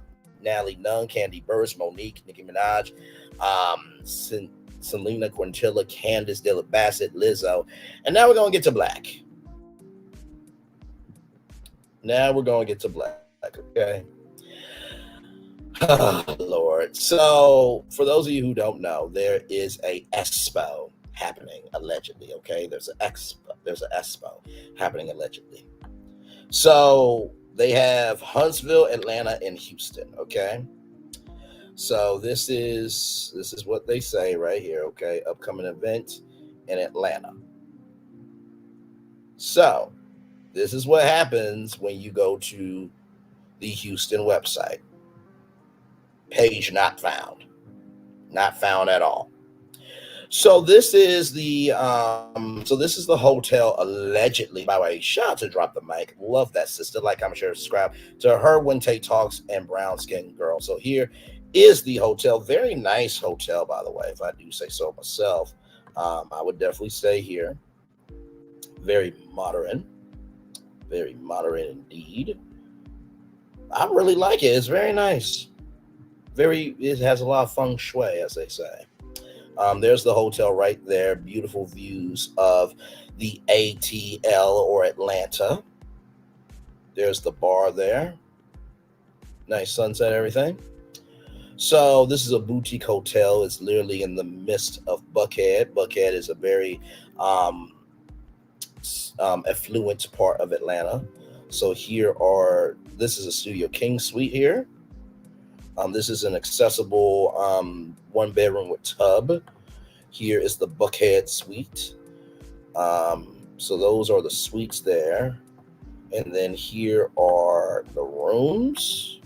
Kandi Burruss, Monique, Nicki Minaj, Selena Quintanilla, Candice, Dylan Bassett, Lizzo. And now we're going to get to Black. Okay. Oh, Lord. So for those of you who don't know, there is a expo happening allegedly. Okay, there's an expo happening allegedly. So they have Huntsville, Atlanta, and Houston. Okay, so this is what they say right here. Okay, upcoming event in Atlanta. So this is what happens when you go to the Houston website. Page not found at all. So this is the hotel allegedly. By the way, shout out to Drop the Mic. Love that sister. Like, comment, share, subscribe to her when Tay Talks and Brown Skin Girl. So here is the hotel. Very nice hotel, by the way, if I do say so myself. I would definitely stay here. Very modern indeed. I really like it. It's very nice. It has a lot of feng shui, as they say. There's the hotel right there. Beautiful views of the ATL or Atlanta. There's the bar there. Nice sunset, everything. So this is a boutique hotel. It's literally in the midst of Buckhead. Buckhead is a very affluent part of Atlanta. So this is a Studio King suite here. This is an accessible 1 bedroom with tub. Here is the Buckhead suite. So those are the suites there. And then here are the rooms.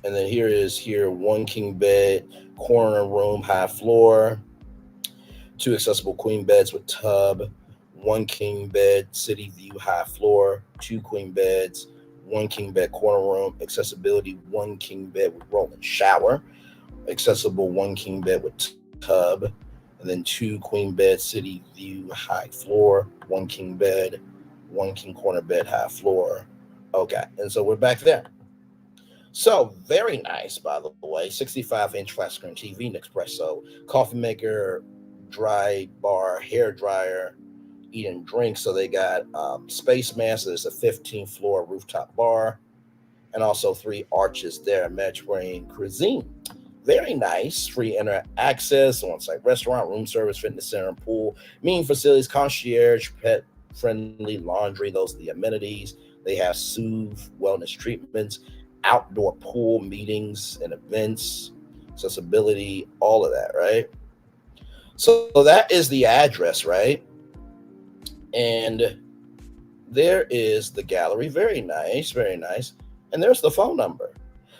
And then here, 1 king bed, corner room, high floor, 2 accessible queen beds with tub, 1 king bed, city view, high floor, 2 queen beds, 1 king bed, corner room, accessibility, 1 king bed with rolling shower, accessible 1 king bed with tub, and then 2 queen bed, city view, high floor, 1 king bed, 1 king corner bed, high floor. Okay, and so we're back there. So very nice, by the way. 65-inch flat screen TV, Nespresso, coffee maker, dry bar, hair dryer, eat and drink. So they got spaceman. So there's a 15th floor rooftop bar, and also 3 arches there. Mediterranean cuisine. Very nice. Free internet access, on-site restaurant, room service, fitness center, and pool. Meeting facilities, concierge, pet-friendly laundry. Those are the amenities. They have Soothe wellness treatments, outdoor pool, meetings and events, accessibility, all of that, right? So that is the address, right? And there is the gallery. Very nice, very nice. And there's the phone number.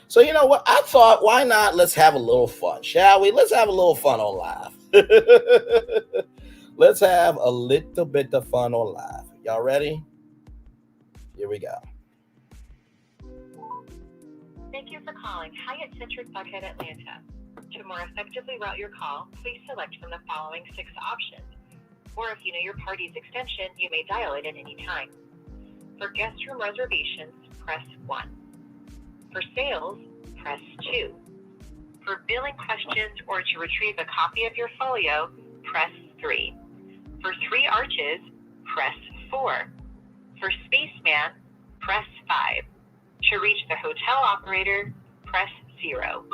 So you know what? I thought, why not? Let's have a little fun, shall we? Let's have a little fun on live. Let's have a little bit of fun on live. Y'all ready? Here we go. Thank you for calling Hyatt Centric Buckhead, Atlanta. To more effectively route your call, please select from the following 6 options. Or if you know your party's extension, you may dial it at any time. For guest room reservations, press 1. For sales, press 2. For billing questions or to retrieve a copy of your folio, press 3. For 3 arches, press 4. For spaceman, press 5. To reach the hotel operator, press 0.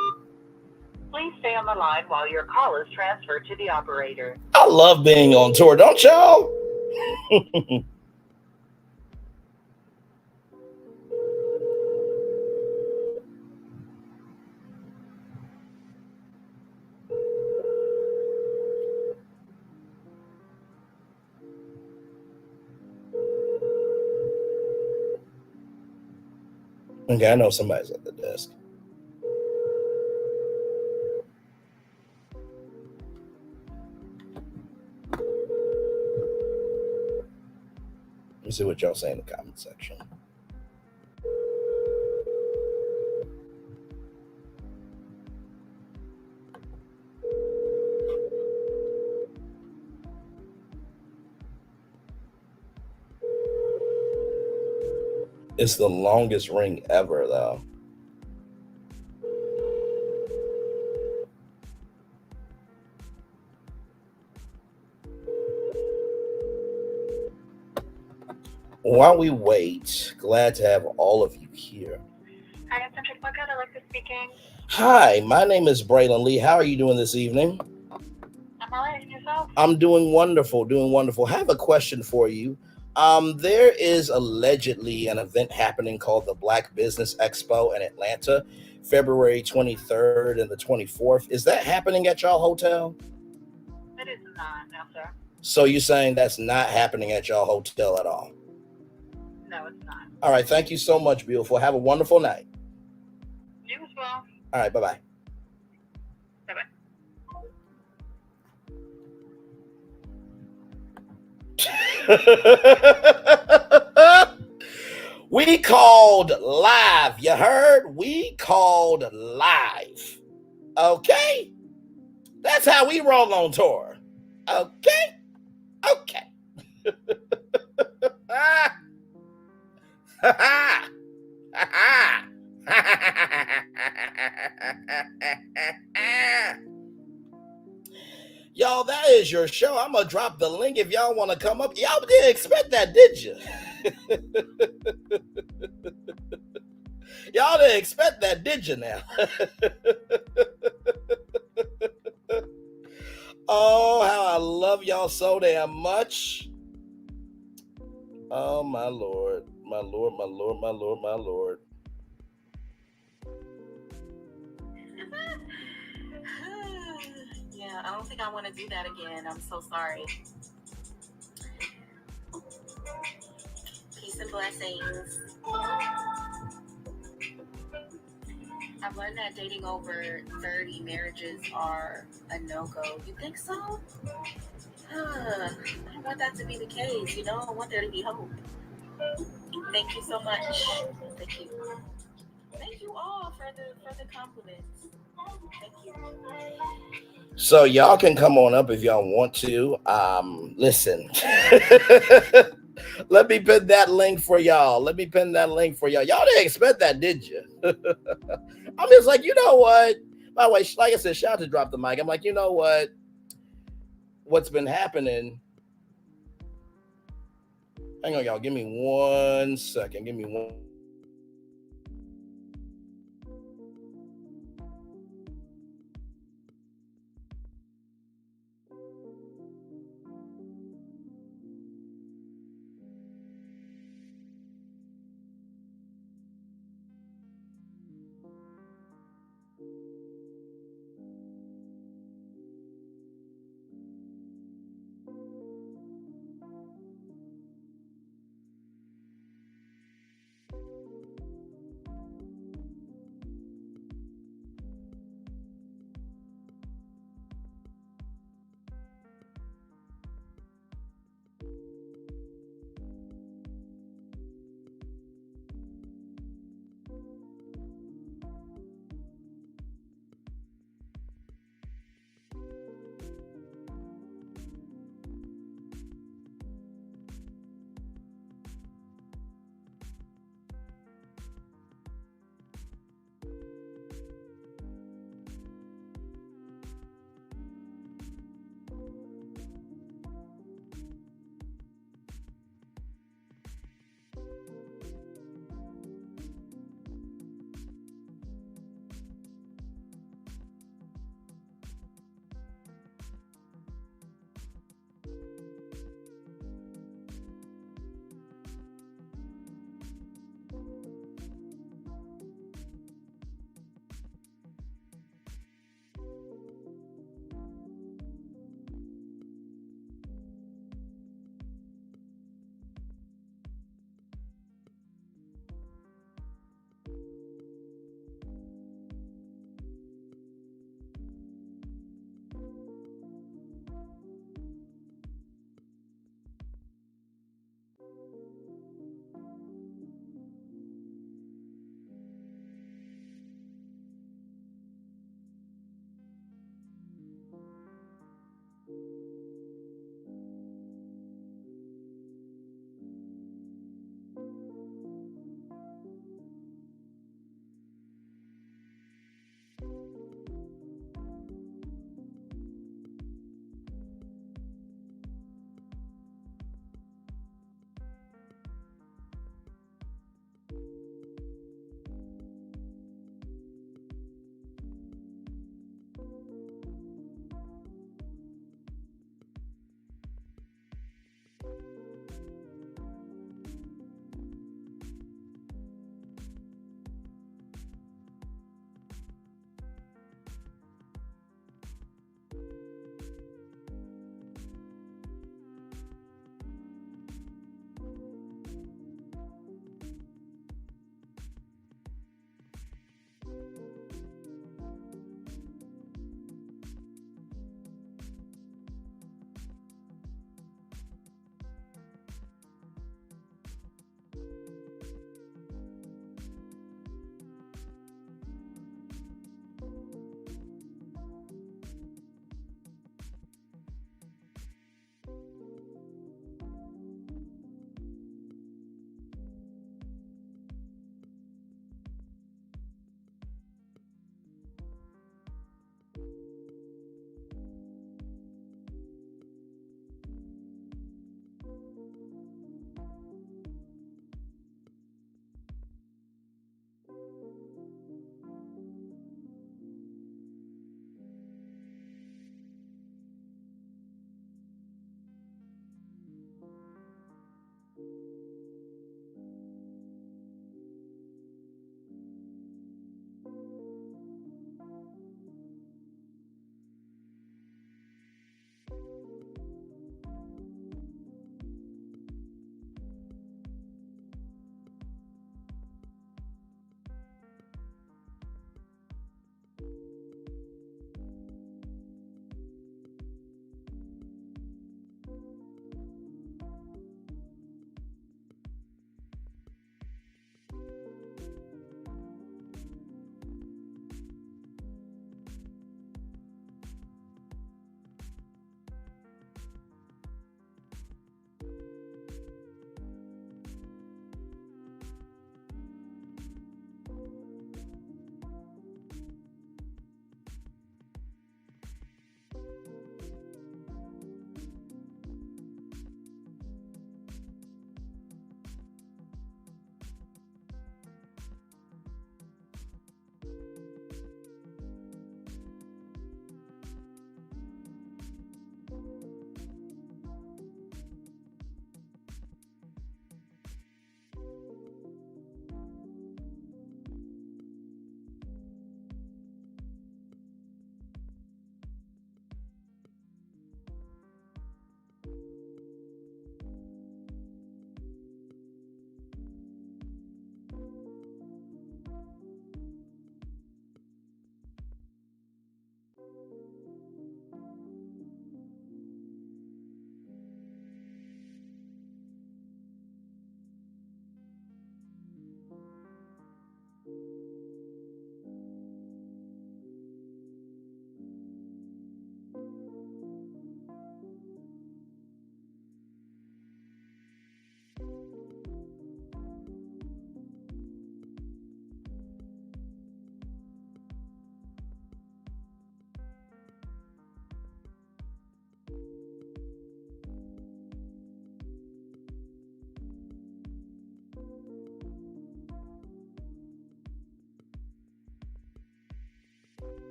Please stay on the line while your call is transferred to the operator. I love being on tour, don't y'all? Okay, I know somebody's at the desk. Let me see what y'all say in the comment section. It's the longest ring ever, though. While we wait, glad to have all of you here. Hi, Centric Buckhead, Alexa speaking. Hi, my name is Braylon Lee. How are you doing this evening? I'm all right, and yourself? I'm doing wonderful, doing wonderful. I have a question for you. There is allegedly an event happening called the Black Business Expo in Atlanta, February 23rd and the 24th. Is that happening at y'all hotel? It is not, no, sir. So you're saying that's not happening at y'all hotel at all? No, it's not. All right, thank you so much, beautiful. Have a wonderful night. You as well. All right, bye-bye. Bye-bye. We called live. You heard? We called live. Okay? That's how we roll on tour. Okay? Okay. Y'all, that is your show. I'm going to drop the link if y'all want to come up. Y'all didn't expect that, did you? Y'all didn't expect that, did you now? Oh, how I love y'all so damn much. Oh, my Lord. My Lord, my Lord, my Lord, my Lord. Yeah, I don't think I want to do that again. I'm so sorry. Peace and blessings. I've learned that dating over 30 marriages are a no-go. You think so? I don't want that to be the case, you know? I want there to be hope. Thank you so much. Thank you. Thank you all for the compliments. Thank you. So y'all can come on up if y'all want to. Listen. Let me pin that link for y'all. Y'all didn't expect that, did you? I'm just like, you know what? By the way, like I said, shout out to Drop the Mic. I'm like, you know what? What's been happening? Hang on, y'all. Give me 1 second. Give me one.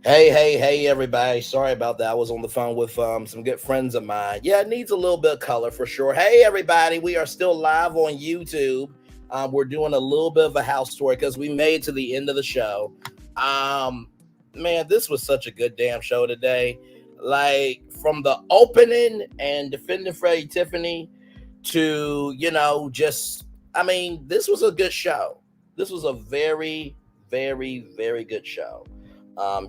Hey, everybody. Sorry about that. I was on the phone with some good friends of mine. Yeah, it needs a little bit of color for sure. Hey, everybody. We are still live on YouTube. We're doing a little bit of a house tour because we made to the end of the show. Man, this was such a good damn show today. Like, from the opening and defending Freddie Tiffany to, this was a good show. This was a very, very, very good show.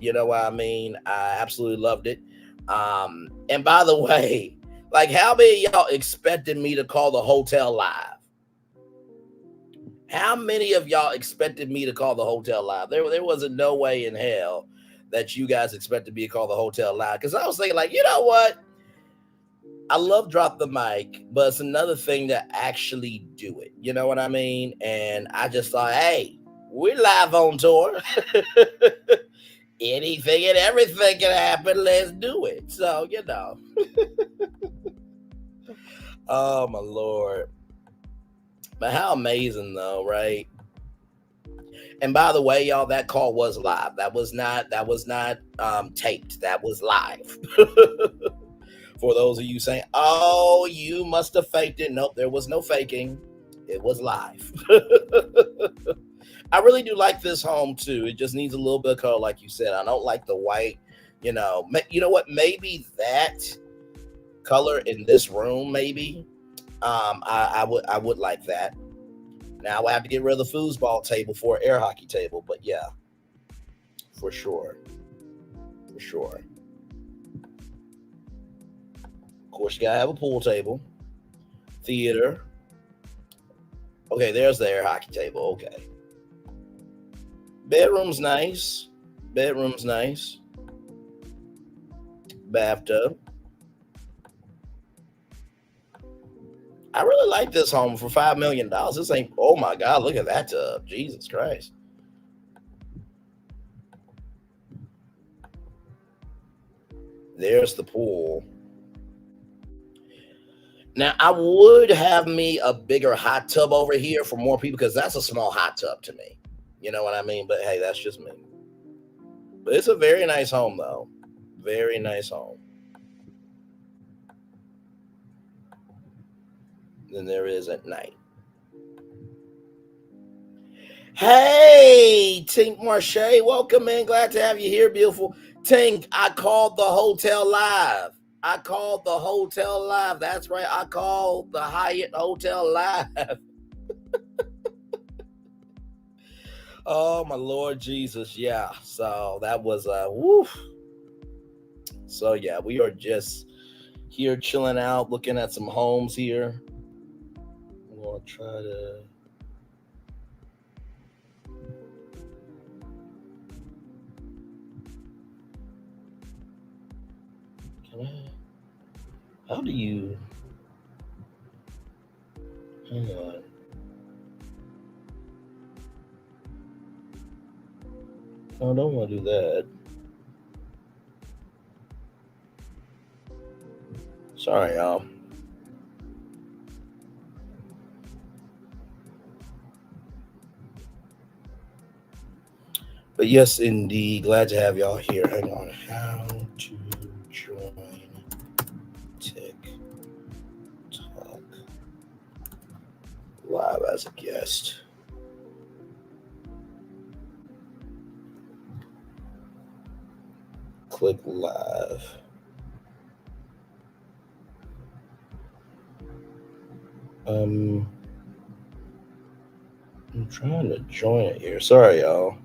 You know what I mean? I absolutely loved it. And by the way, like, how many of y'all expected me to call the hotel live? How many of y'all expected me to call the hotel live? There wasn't no way in hell that you guys expected me to call the hotel live. Because I was thinking, like, you know what? I love Drop the Mic, but it's another thing to actually do it. You know what I mean? And I just thought, hey, we're live on tour. Anything and everything can happen. Let's do it. So, Oh, my Lord. But how amazing, though, right? And by the way, y'all, that call was live. That was not taped. That was live. For those of you saying, oh, you must have faked it. Nope, there was no faking. It was live. I really do like this home, too. It just needs a little bit of color, like you said. I don't like the white, You know what? Maybe that color in this room, maybe. I would like that. Now, I would have to get rid of the foosball table for an air hockey table, but yeah, for sure. For sure. Of course, you gotta have a pool table. Theater. Okay, there's the air hockey table. Okay. Bedroom's nice. Bathtub. I really like this home for $5 million. This ain't, oh my God, look at that tub. Jesus Christ. There's the pool. Now, I would have me a bigger hot tub over here for more people because that's a small hot tub to me. You know what I mean? But hey, that's just me. But it's a very nice home, though. Very nice home. Than there is at night. Hey, Tink Marche, welcome in. Glad to have you here, beautiful. Tink, I called the hotel live. That's right. I called the Hyatt Hotel live. Oh, my Lord Jesus. Yeah. So that was woof. So yeah, we are just here chilling out, looking at some homes here. I'm going to try to... How do you... Hang on. I don't want to do that. Sorry, y'all. But yes, indeed. Glad to have y'all here. Hang on. How to join TikTok live as a guest. Click live. I'm trying to join it here. Sorry, y'all.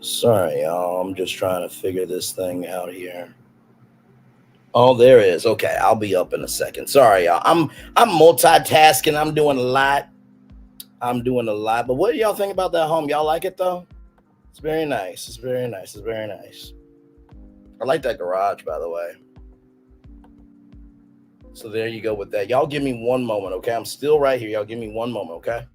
Sorry, y'all. I'm just trying to figure this thing out here. Oh, there it is. Okay, I'll be up in a second. Sorry, y'all. I'm multitasking. I'm doing a lot. But what do y'all think about that home? Y'all like it though? It's very nice. It's very nice. I like that garage, by the way. So there you go with that. Y'all give me one moment, okay? I'm still right here. Y'all give me one moment, okay?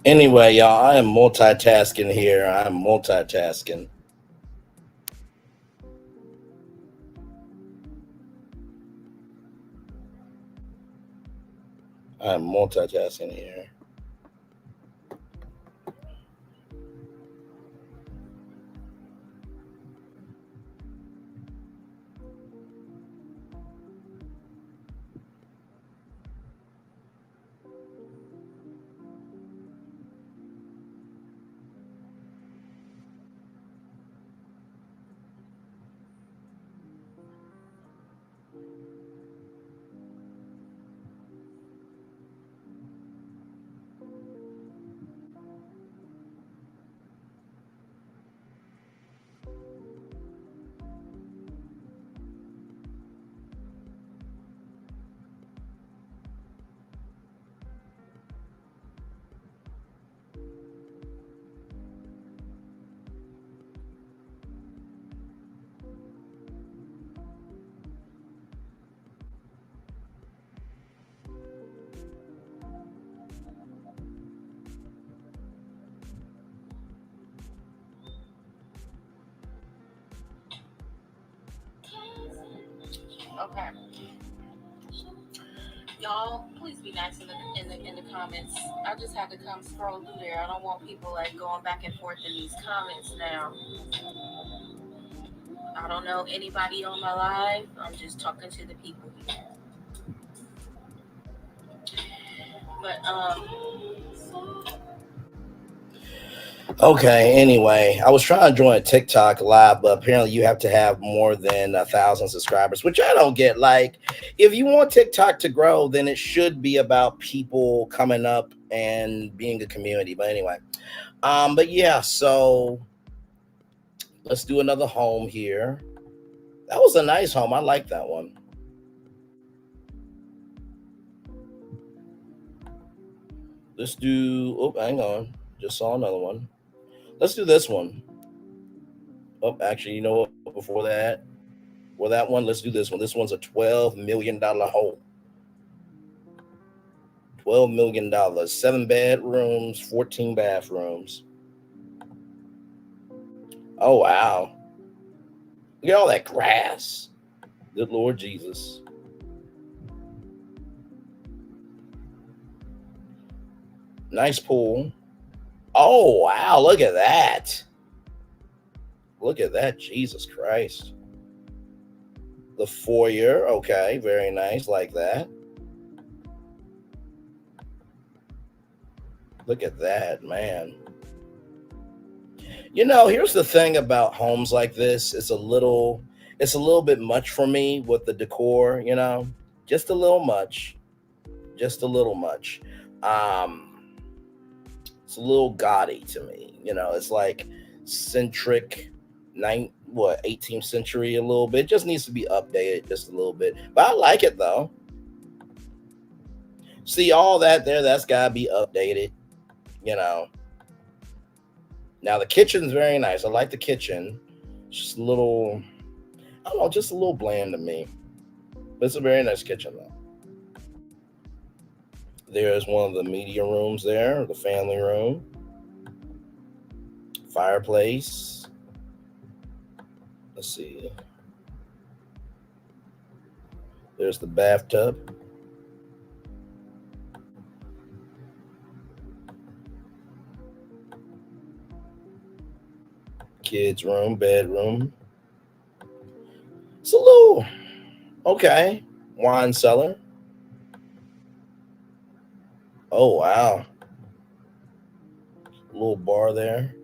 Anyway, y'all, I am multitasking here. I'm multitasking. I'm multitasking here. Okay. Y'all, please be nice in the comments. I just had to come scroll through there. I don't want people like going back and forth in these comments now. I don't know anybody on my live. I'm just talking to the people here. But Okay, anyway, I was trying to join TikTok live, but apparently you have to have more than 1,000 subscribers, which I don't get. Like, if you want TikTok to grow, then it should be about people coming up and being a community. But anyway, but yeah, so let's do another home here. That was a nice home. I like that one. Let's do, oh, hang on. Just saw another one. Let's do this one. Oh, actually, you know what? Before that one, let's do this one. This one's a $12 million home. $12 million. 7 bedrooms, 14 bathrooms. Oh, wow. Look at all that grass. Good Lord Jesus. Nice pool. Oh, wow. Look at that. Look at that. Jesus Christ. The foyer. Okay. Very nice. Like that. Look at that, man. You know, here's the thing about homes like this. It's a little bit much for me with the decor, you know, just a little much. Just a little much. It's a little gaudy to me. You know, it's like centric 18th century a little bit. It just needs to be updated just a little bit. But I like it though. See all that there, that's gotta be updated, you know. Now the kitchen's very nice. I like the kitchen. Just a little, I don't know, just a little bland to me. But it's a very nice kitchen though. There's one of the media rooms there, the family room. Fireplace. Let's see. There's the bathtub. Kids' room, bedroom. It's a little, okay. Wine cellar. Oh, wow. A little bar there.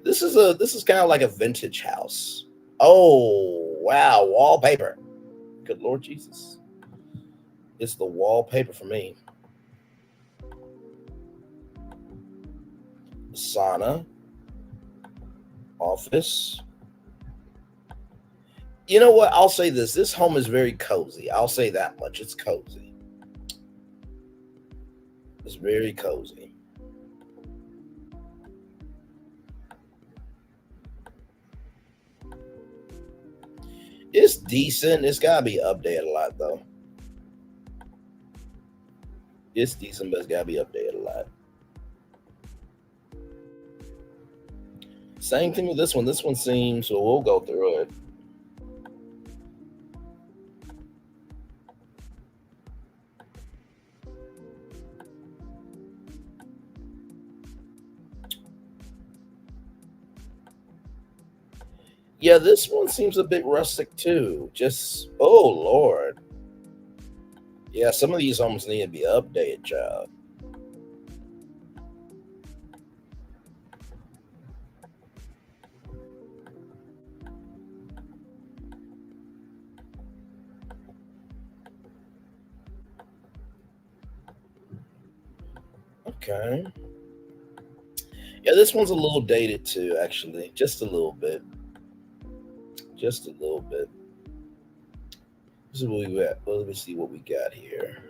This is kind of like a vintage house. Oh, wow. Wallpaper. Good Lord Jesus. It's the wallpaper for me. Sauna. Office. You know what? I'll say this. This home is very cozy. I'll say that much. It's cozy. It's very cozy. It's decent. It's got to be updated a lot, though. It's decent, but it's got to be updated a lot. Same thing with this one. This one seems, so we'll go through it. Yeah, this one seems a bit rustic too. Just, oh Lord. Yeah, some of these homes need to be updated, child. Okay. Yeah, this one's a little dated too, actually. Just a little bit. Just a little bit. This is what we got. Well, let me see what we got here.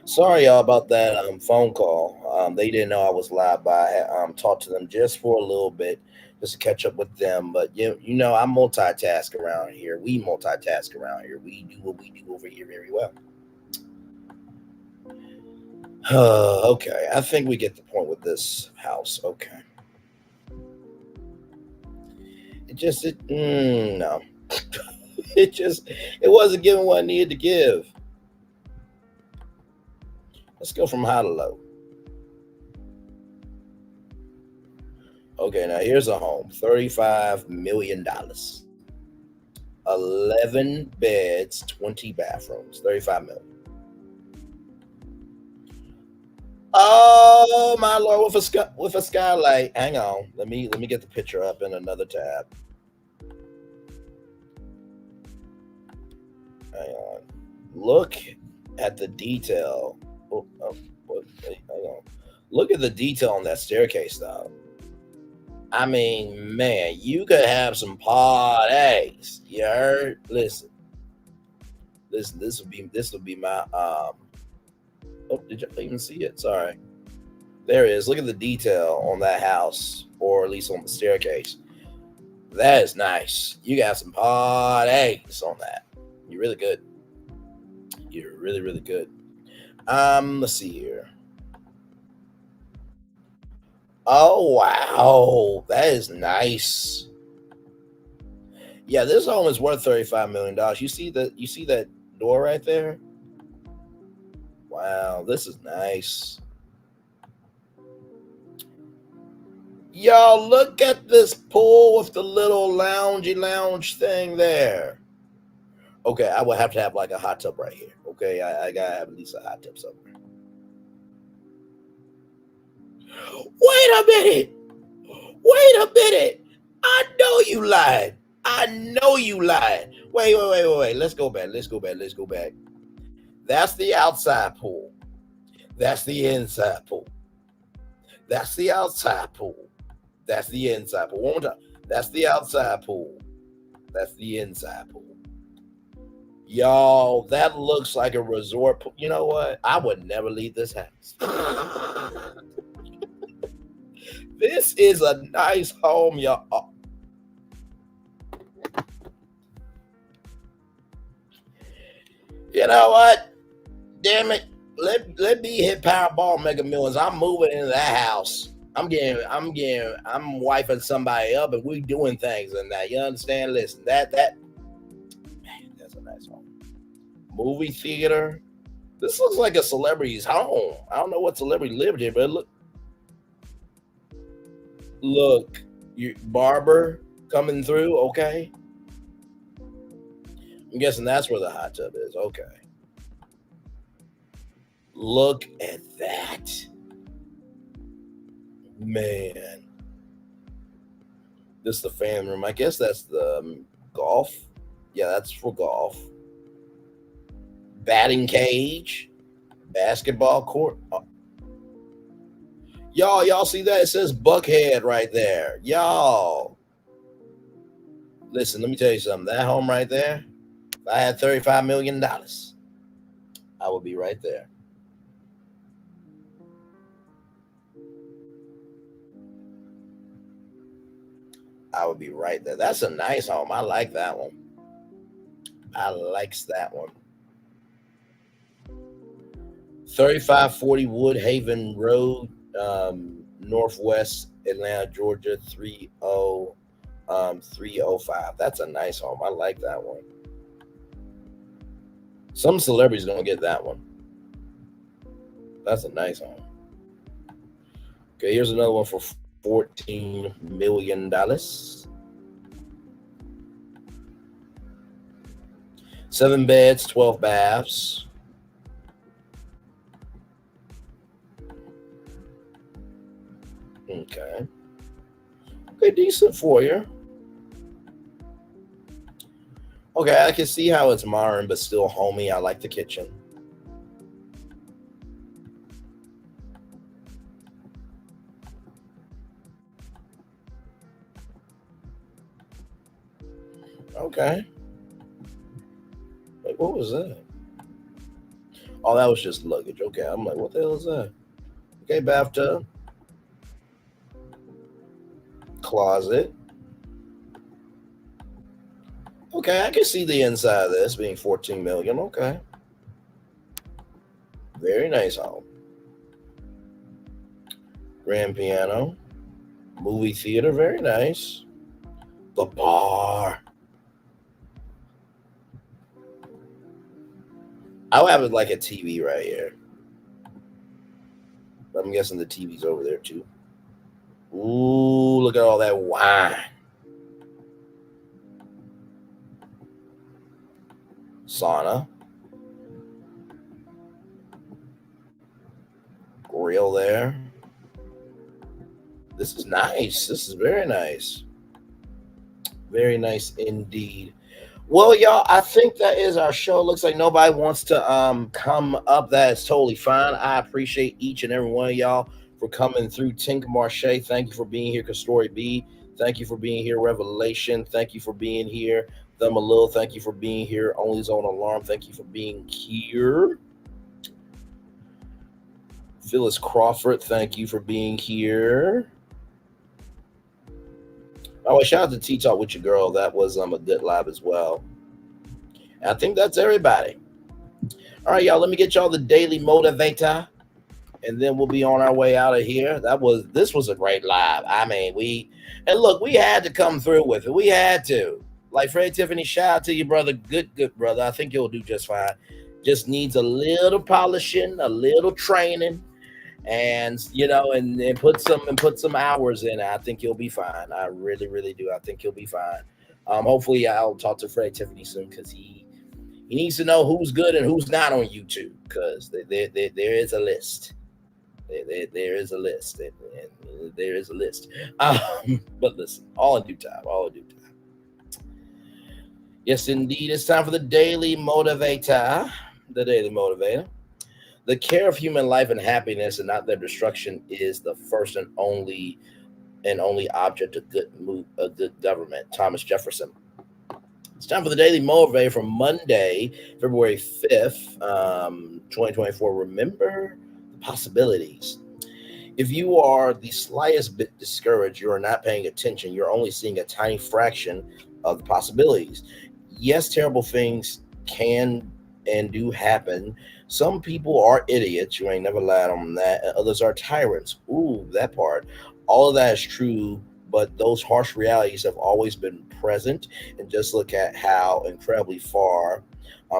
Sorry, y'all, about that phone call. They didn't know I was live, but I talked to them just for a little bit, just to catch up with them. But you know, I multitask around here. We multitask around here. We do what we do over here very well. Okay, I think we get the point with this house. Okay. No. It wasn't giving what I needed to give. Let's go from high to low. Okay, now here's a home. $35 million. 11 beds, 20 bathrooms. $35 million. Oh my Lord, with a skylight. Hang on. Let me get the picture up in another tab. Hang on. Look at the detail. Hang on. Look at the detail on that staircase, though. I mean, man, you could have some parties. You heard? Listen. This would be my Oh, did you even see it? Sorry. There it is. Look at the detail on that house, or at least on the staircase. That is nice. You got some parties on that. You're really good. You're really, really good. Let's see here. Oh wow, that is nice. Yeah, this home is worth $35 million. You see that door right there? Wow, this is nice. Y'all, look at this pool with the little lounge thing there. Okay, I would have to have like a hot tub right here. Okay, I gotta have at least a hot tub somewhere. Wait a minute. I know you lied. Wait. Let's go back. That's the outside pool. That's the inside pool. That's the outside pool. That's the inside pool. One more time. That's the outside pool. That's the inside pool. Y'all, that looks like a resort pool. You know what? I would never leave this house. This is a nice home, y'all. You know what? Damn it. Let me hit Powerball Mega Millions. I'm moving into that house. I'm wifing somebody up and we doing things in that. You understand? Listen, man, that's a nice home. Movie theater. This looks like a celebrity's home. I don't know what celebrity lived here, but look, your barber coming through. Okay. I'm guessing that's where the hot tub is. Okay. Look at that. Man. This is the fan room. I guess that's the golf. Yeah, that's for golf. Batting cage. Basketball court. Oh. Y'all see that? It says Buckhead right there. Y'all. Listen, let me tell you something. That home right there, if I had $35 million, I would be right there. I would be right there. That's a nice home. I like that one. I likes that one. 3540 Woodhaven Road, Northwest Atlanta, Georgia, 30305. That's a nice home. I like that one. Some celebrities don't get that one. That's a nice home. Okay, here's another one for $14 million. 7 beds, 12 baths. Okay. Okay, decent for you. Okay, I can see how it's modern, but still homey. I like the kitchen. Okay. Wait, what was that? Oh, that was just luggage. Okay, I'm like, what the hell is that? Okay, bathtub. Closet. Okay, I can see the inside of this being $14 million. Okay. Very nice home. Grand piano. Movie theater. Very nice. The bar. I'll have it like a TV right here. I'm guessing the TV's over there too. Ooh, look at all that wine. Sauna. Grill there. This is nice. This is very nice. Very nice indeed. Well, y'all, I think that is our show. Looks like nobody wants to come up. That is totally fine. I appreciate each and every one of y'all for coming through. Tink Marche, thank you for being here. Story B, thank you for being here. Revelation, thank you for being here. Thumb a little, thank you for being here. Only Zone Alarm, thank you for being here. Phyllis Crawford, thank you for being here. Oh, shout out to Tea Talk with your girl. That was a good live as well. And I think that's everybody. All right, y'all. Let me get y'all the Daily Motivator, and then we'll be on our way out of here. This was a great live. I mean, we had to come through with it. We had to. Like Fred Tiffany, shout out to you, brother. Good brother. I think you'll do just fine. Just needs a little polishing, a little training. And and put some hours in. I think you'll be fine. I really, really do. I think you'll be fine. Hopefully, I'll talk to Fred Tiffany soon because he needs to know who's good and who's not on YouTube. Because there is a list. There is a list. And there is a list. But listen, all in due time. All in due time. Yes, indeed. It's time for the Daily Motivator. The Daily Motivator. The care of human life and happiness and not their destruction is the first and only object of good government. Thomas Jefferson. It's time for the Daily Motivator from Monday, February 5th, 2024. Remember the possibilities. If you are the slightest bit discouraged, you are not paying attention. You're only seeing a tiny fraction of the possibilities. Yes, terrible things can and do happen. Some people are idiots. You ain't never lied on that. And others are tyrants. Ooh, that part. All of that is true, but those harsh realities have always been present. And just look at how incredibly far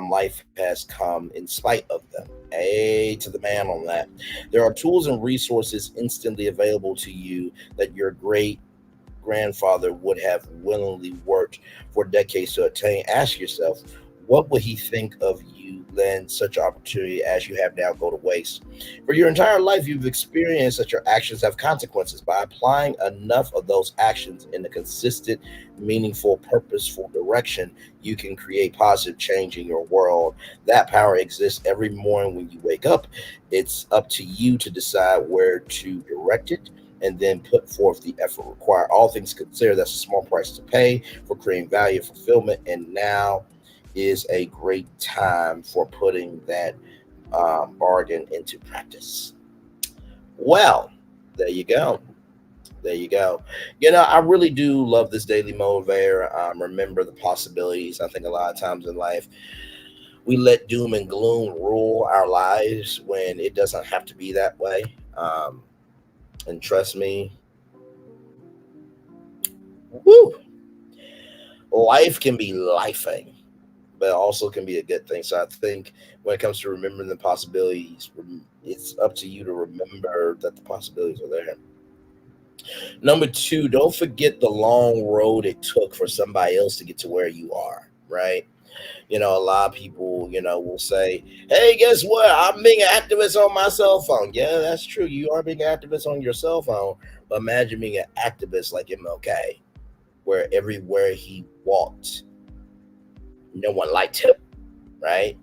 life has come in spite of them. Hey, to the man on that. There are tools and resources instantly available to you that your great grandfather would have willingly worked for decades to attain. Ask yourself, what would he think of you letting such opportunity as you have now go to waste? For your entire life, you've experienced that your actions have consequences. By applying enough of those actions in a consistent, meaningful, purposeful direction, you can create positive change in your world. That power exists every morning when you wake up. It's up to you to decide where to direct it and then put forth the effort required. All things considered, that's a small price to pay for creating value and fulfillment. And now is a great time for putting that bargain into practice. Well, there you go. There you go. I really do love this Daily Motivator. Remember the possibilities. I think a lot of times in life, we let doom and gloom rule our lives when it doesn't have to be that way. And trust me, Woo! Life can be lifing, but it also can be a good thing. So I think when it comes to remembering the possibilities, it's up to you to remember that the possibilities are there. Number 2, don't forget the long road it took for somebody else to get to where you are, right? A lot of people, will say, hey, guess what? I'm being an activist on my cell phone. Yeah, that's true. You are being an activist on your cell phone. But imagine being an activist like MLK, where everywhere he walked, no one liked him, right?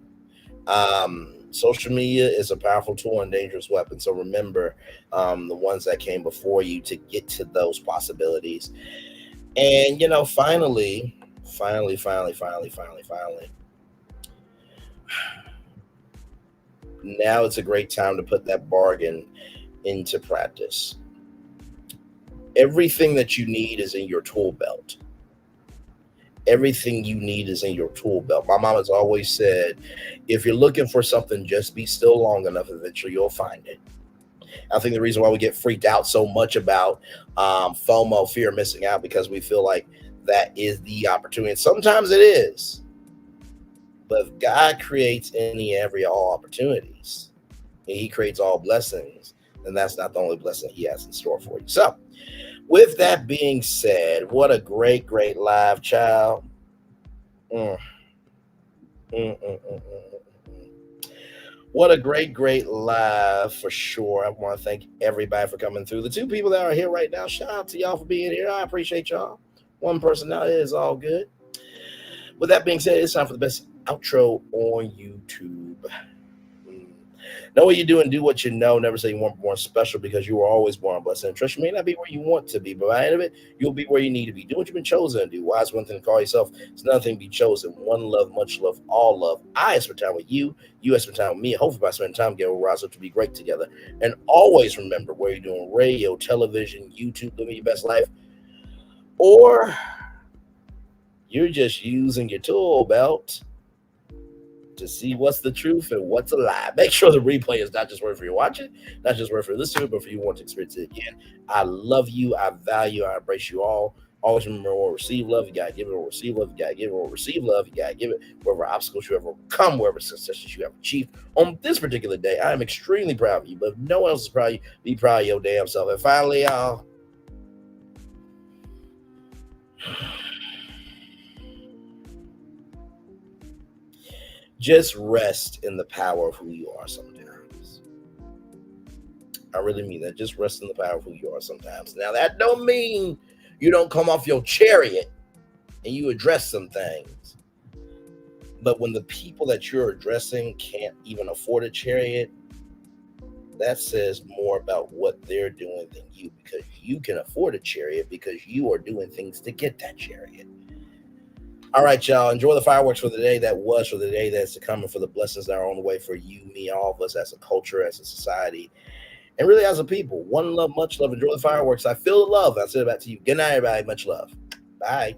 Social media is a powerful tool and dangerous weapon. So remember the ones that came before you to get to those possibilities. And, finally, now it's a great time to put that bargain into practice. Everything that you need is in your tool belt. Everything you need is in your tool belt. My mom has always said, if you're looking for something, just be still long enough. Eventually you'll find it. I think the reason why we get freaked out so much about FOMO, fear of missing out, because we feel like that is the opportunity. And sometimes it is. But if God creates any, every, all opportunities, and he creates all blessings, then that's not the only blessing he has in store for you. So, with that being said, what a great, great live, child. What a great, great live for sure. I want to thank everybody for coming through. The 2 people that are here right now, shout out to y'all for being here. I appreciate y'all. 1 person out here is all good. With that being said, it's time for the best outro on YouTube. Know what you do and do what you know. Never say you weren't born special, because you were always born blessed. And trust, you may not be where you want to be, but by the end of it, you'll be where you need to be. Do what you've been chosen to do. Why is one thing to call yourself? It's another thing to be chosen. One love, much love, all love. I spend time with you. You spend time with me. Hopefully by spending time together, we'll rise up to be great together. And always remember, where you're doing radio, television, YouTube, living your best life, or you're just using your tool belt to see what's the truth and what's a lie. Make sure the replay is not just worth for you watching, not just worth for listening, but for you want to experience it again. I love you. I value. I embrace you all. Always remember, or receive love, you gotta give it, or receive love, you gotta give it, or receive love, you gotta give it. Wherever obstacles you have overcome, wherever successes you have achieved on this particular day, I am extremely proud of you. But if no one else is proud of you, be proud of your damn self. And finally, y'all, just rest in the power of who you are sometimes. I really mean that. Just rest in the power of who you are sometimes. Now, that don't mean you don't come off your chariot and you address some things. But when the people that you're addressing can't even afford a chariot, that says more about what they're doing than you, because you can afford a chariot because you are doing things to get that chariot. All right, y'all. Enjoy the fireworks for the day that was, for the day that's to come, and for the blessings that are on the way for you, me, all of us as a culture, as a society, and really as a people. One love, much love. Enjoy the fireworks. I feel the love. I send it back to you. Good night, everybody. Much love. Bye.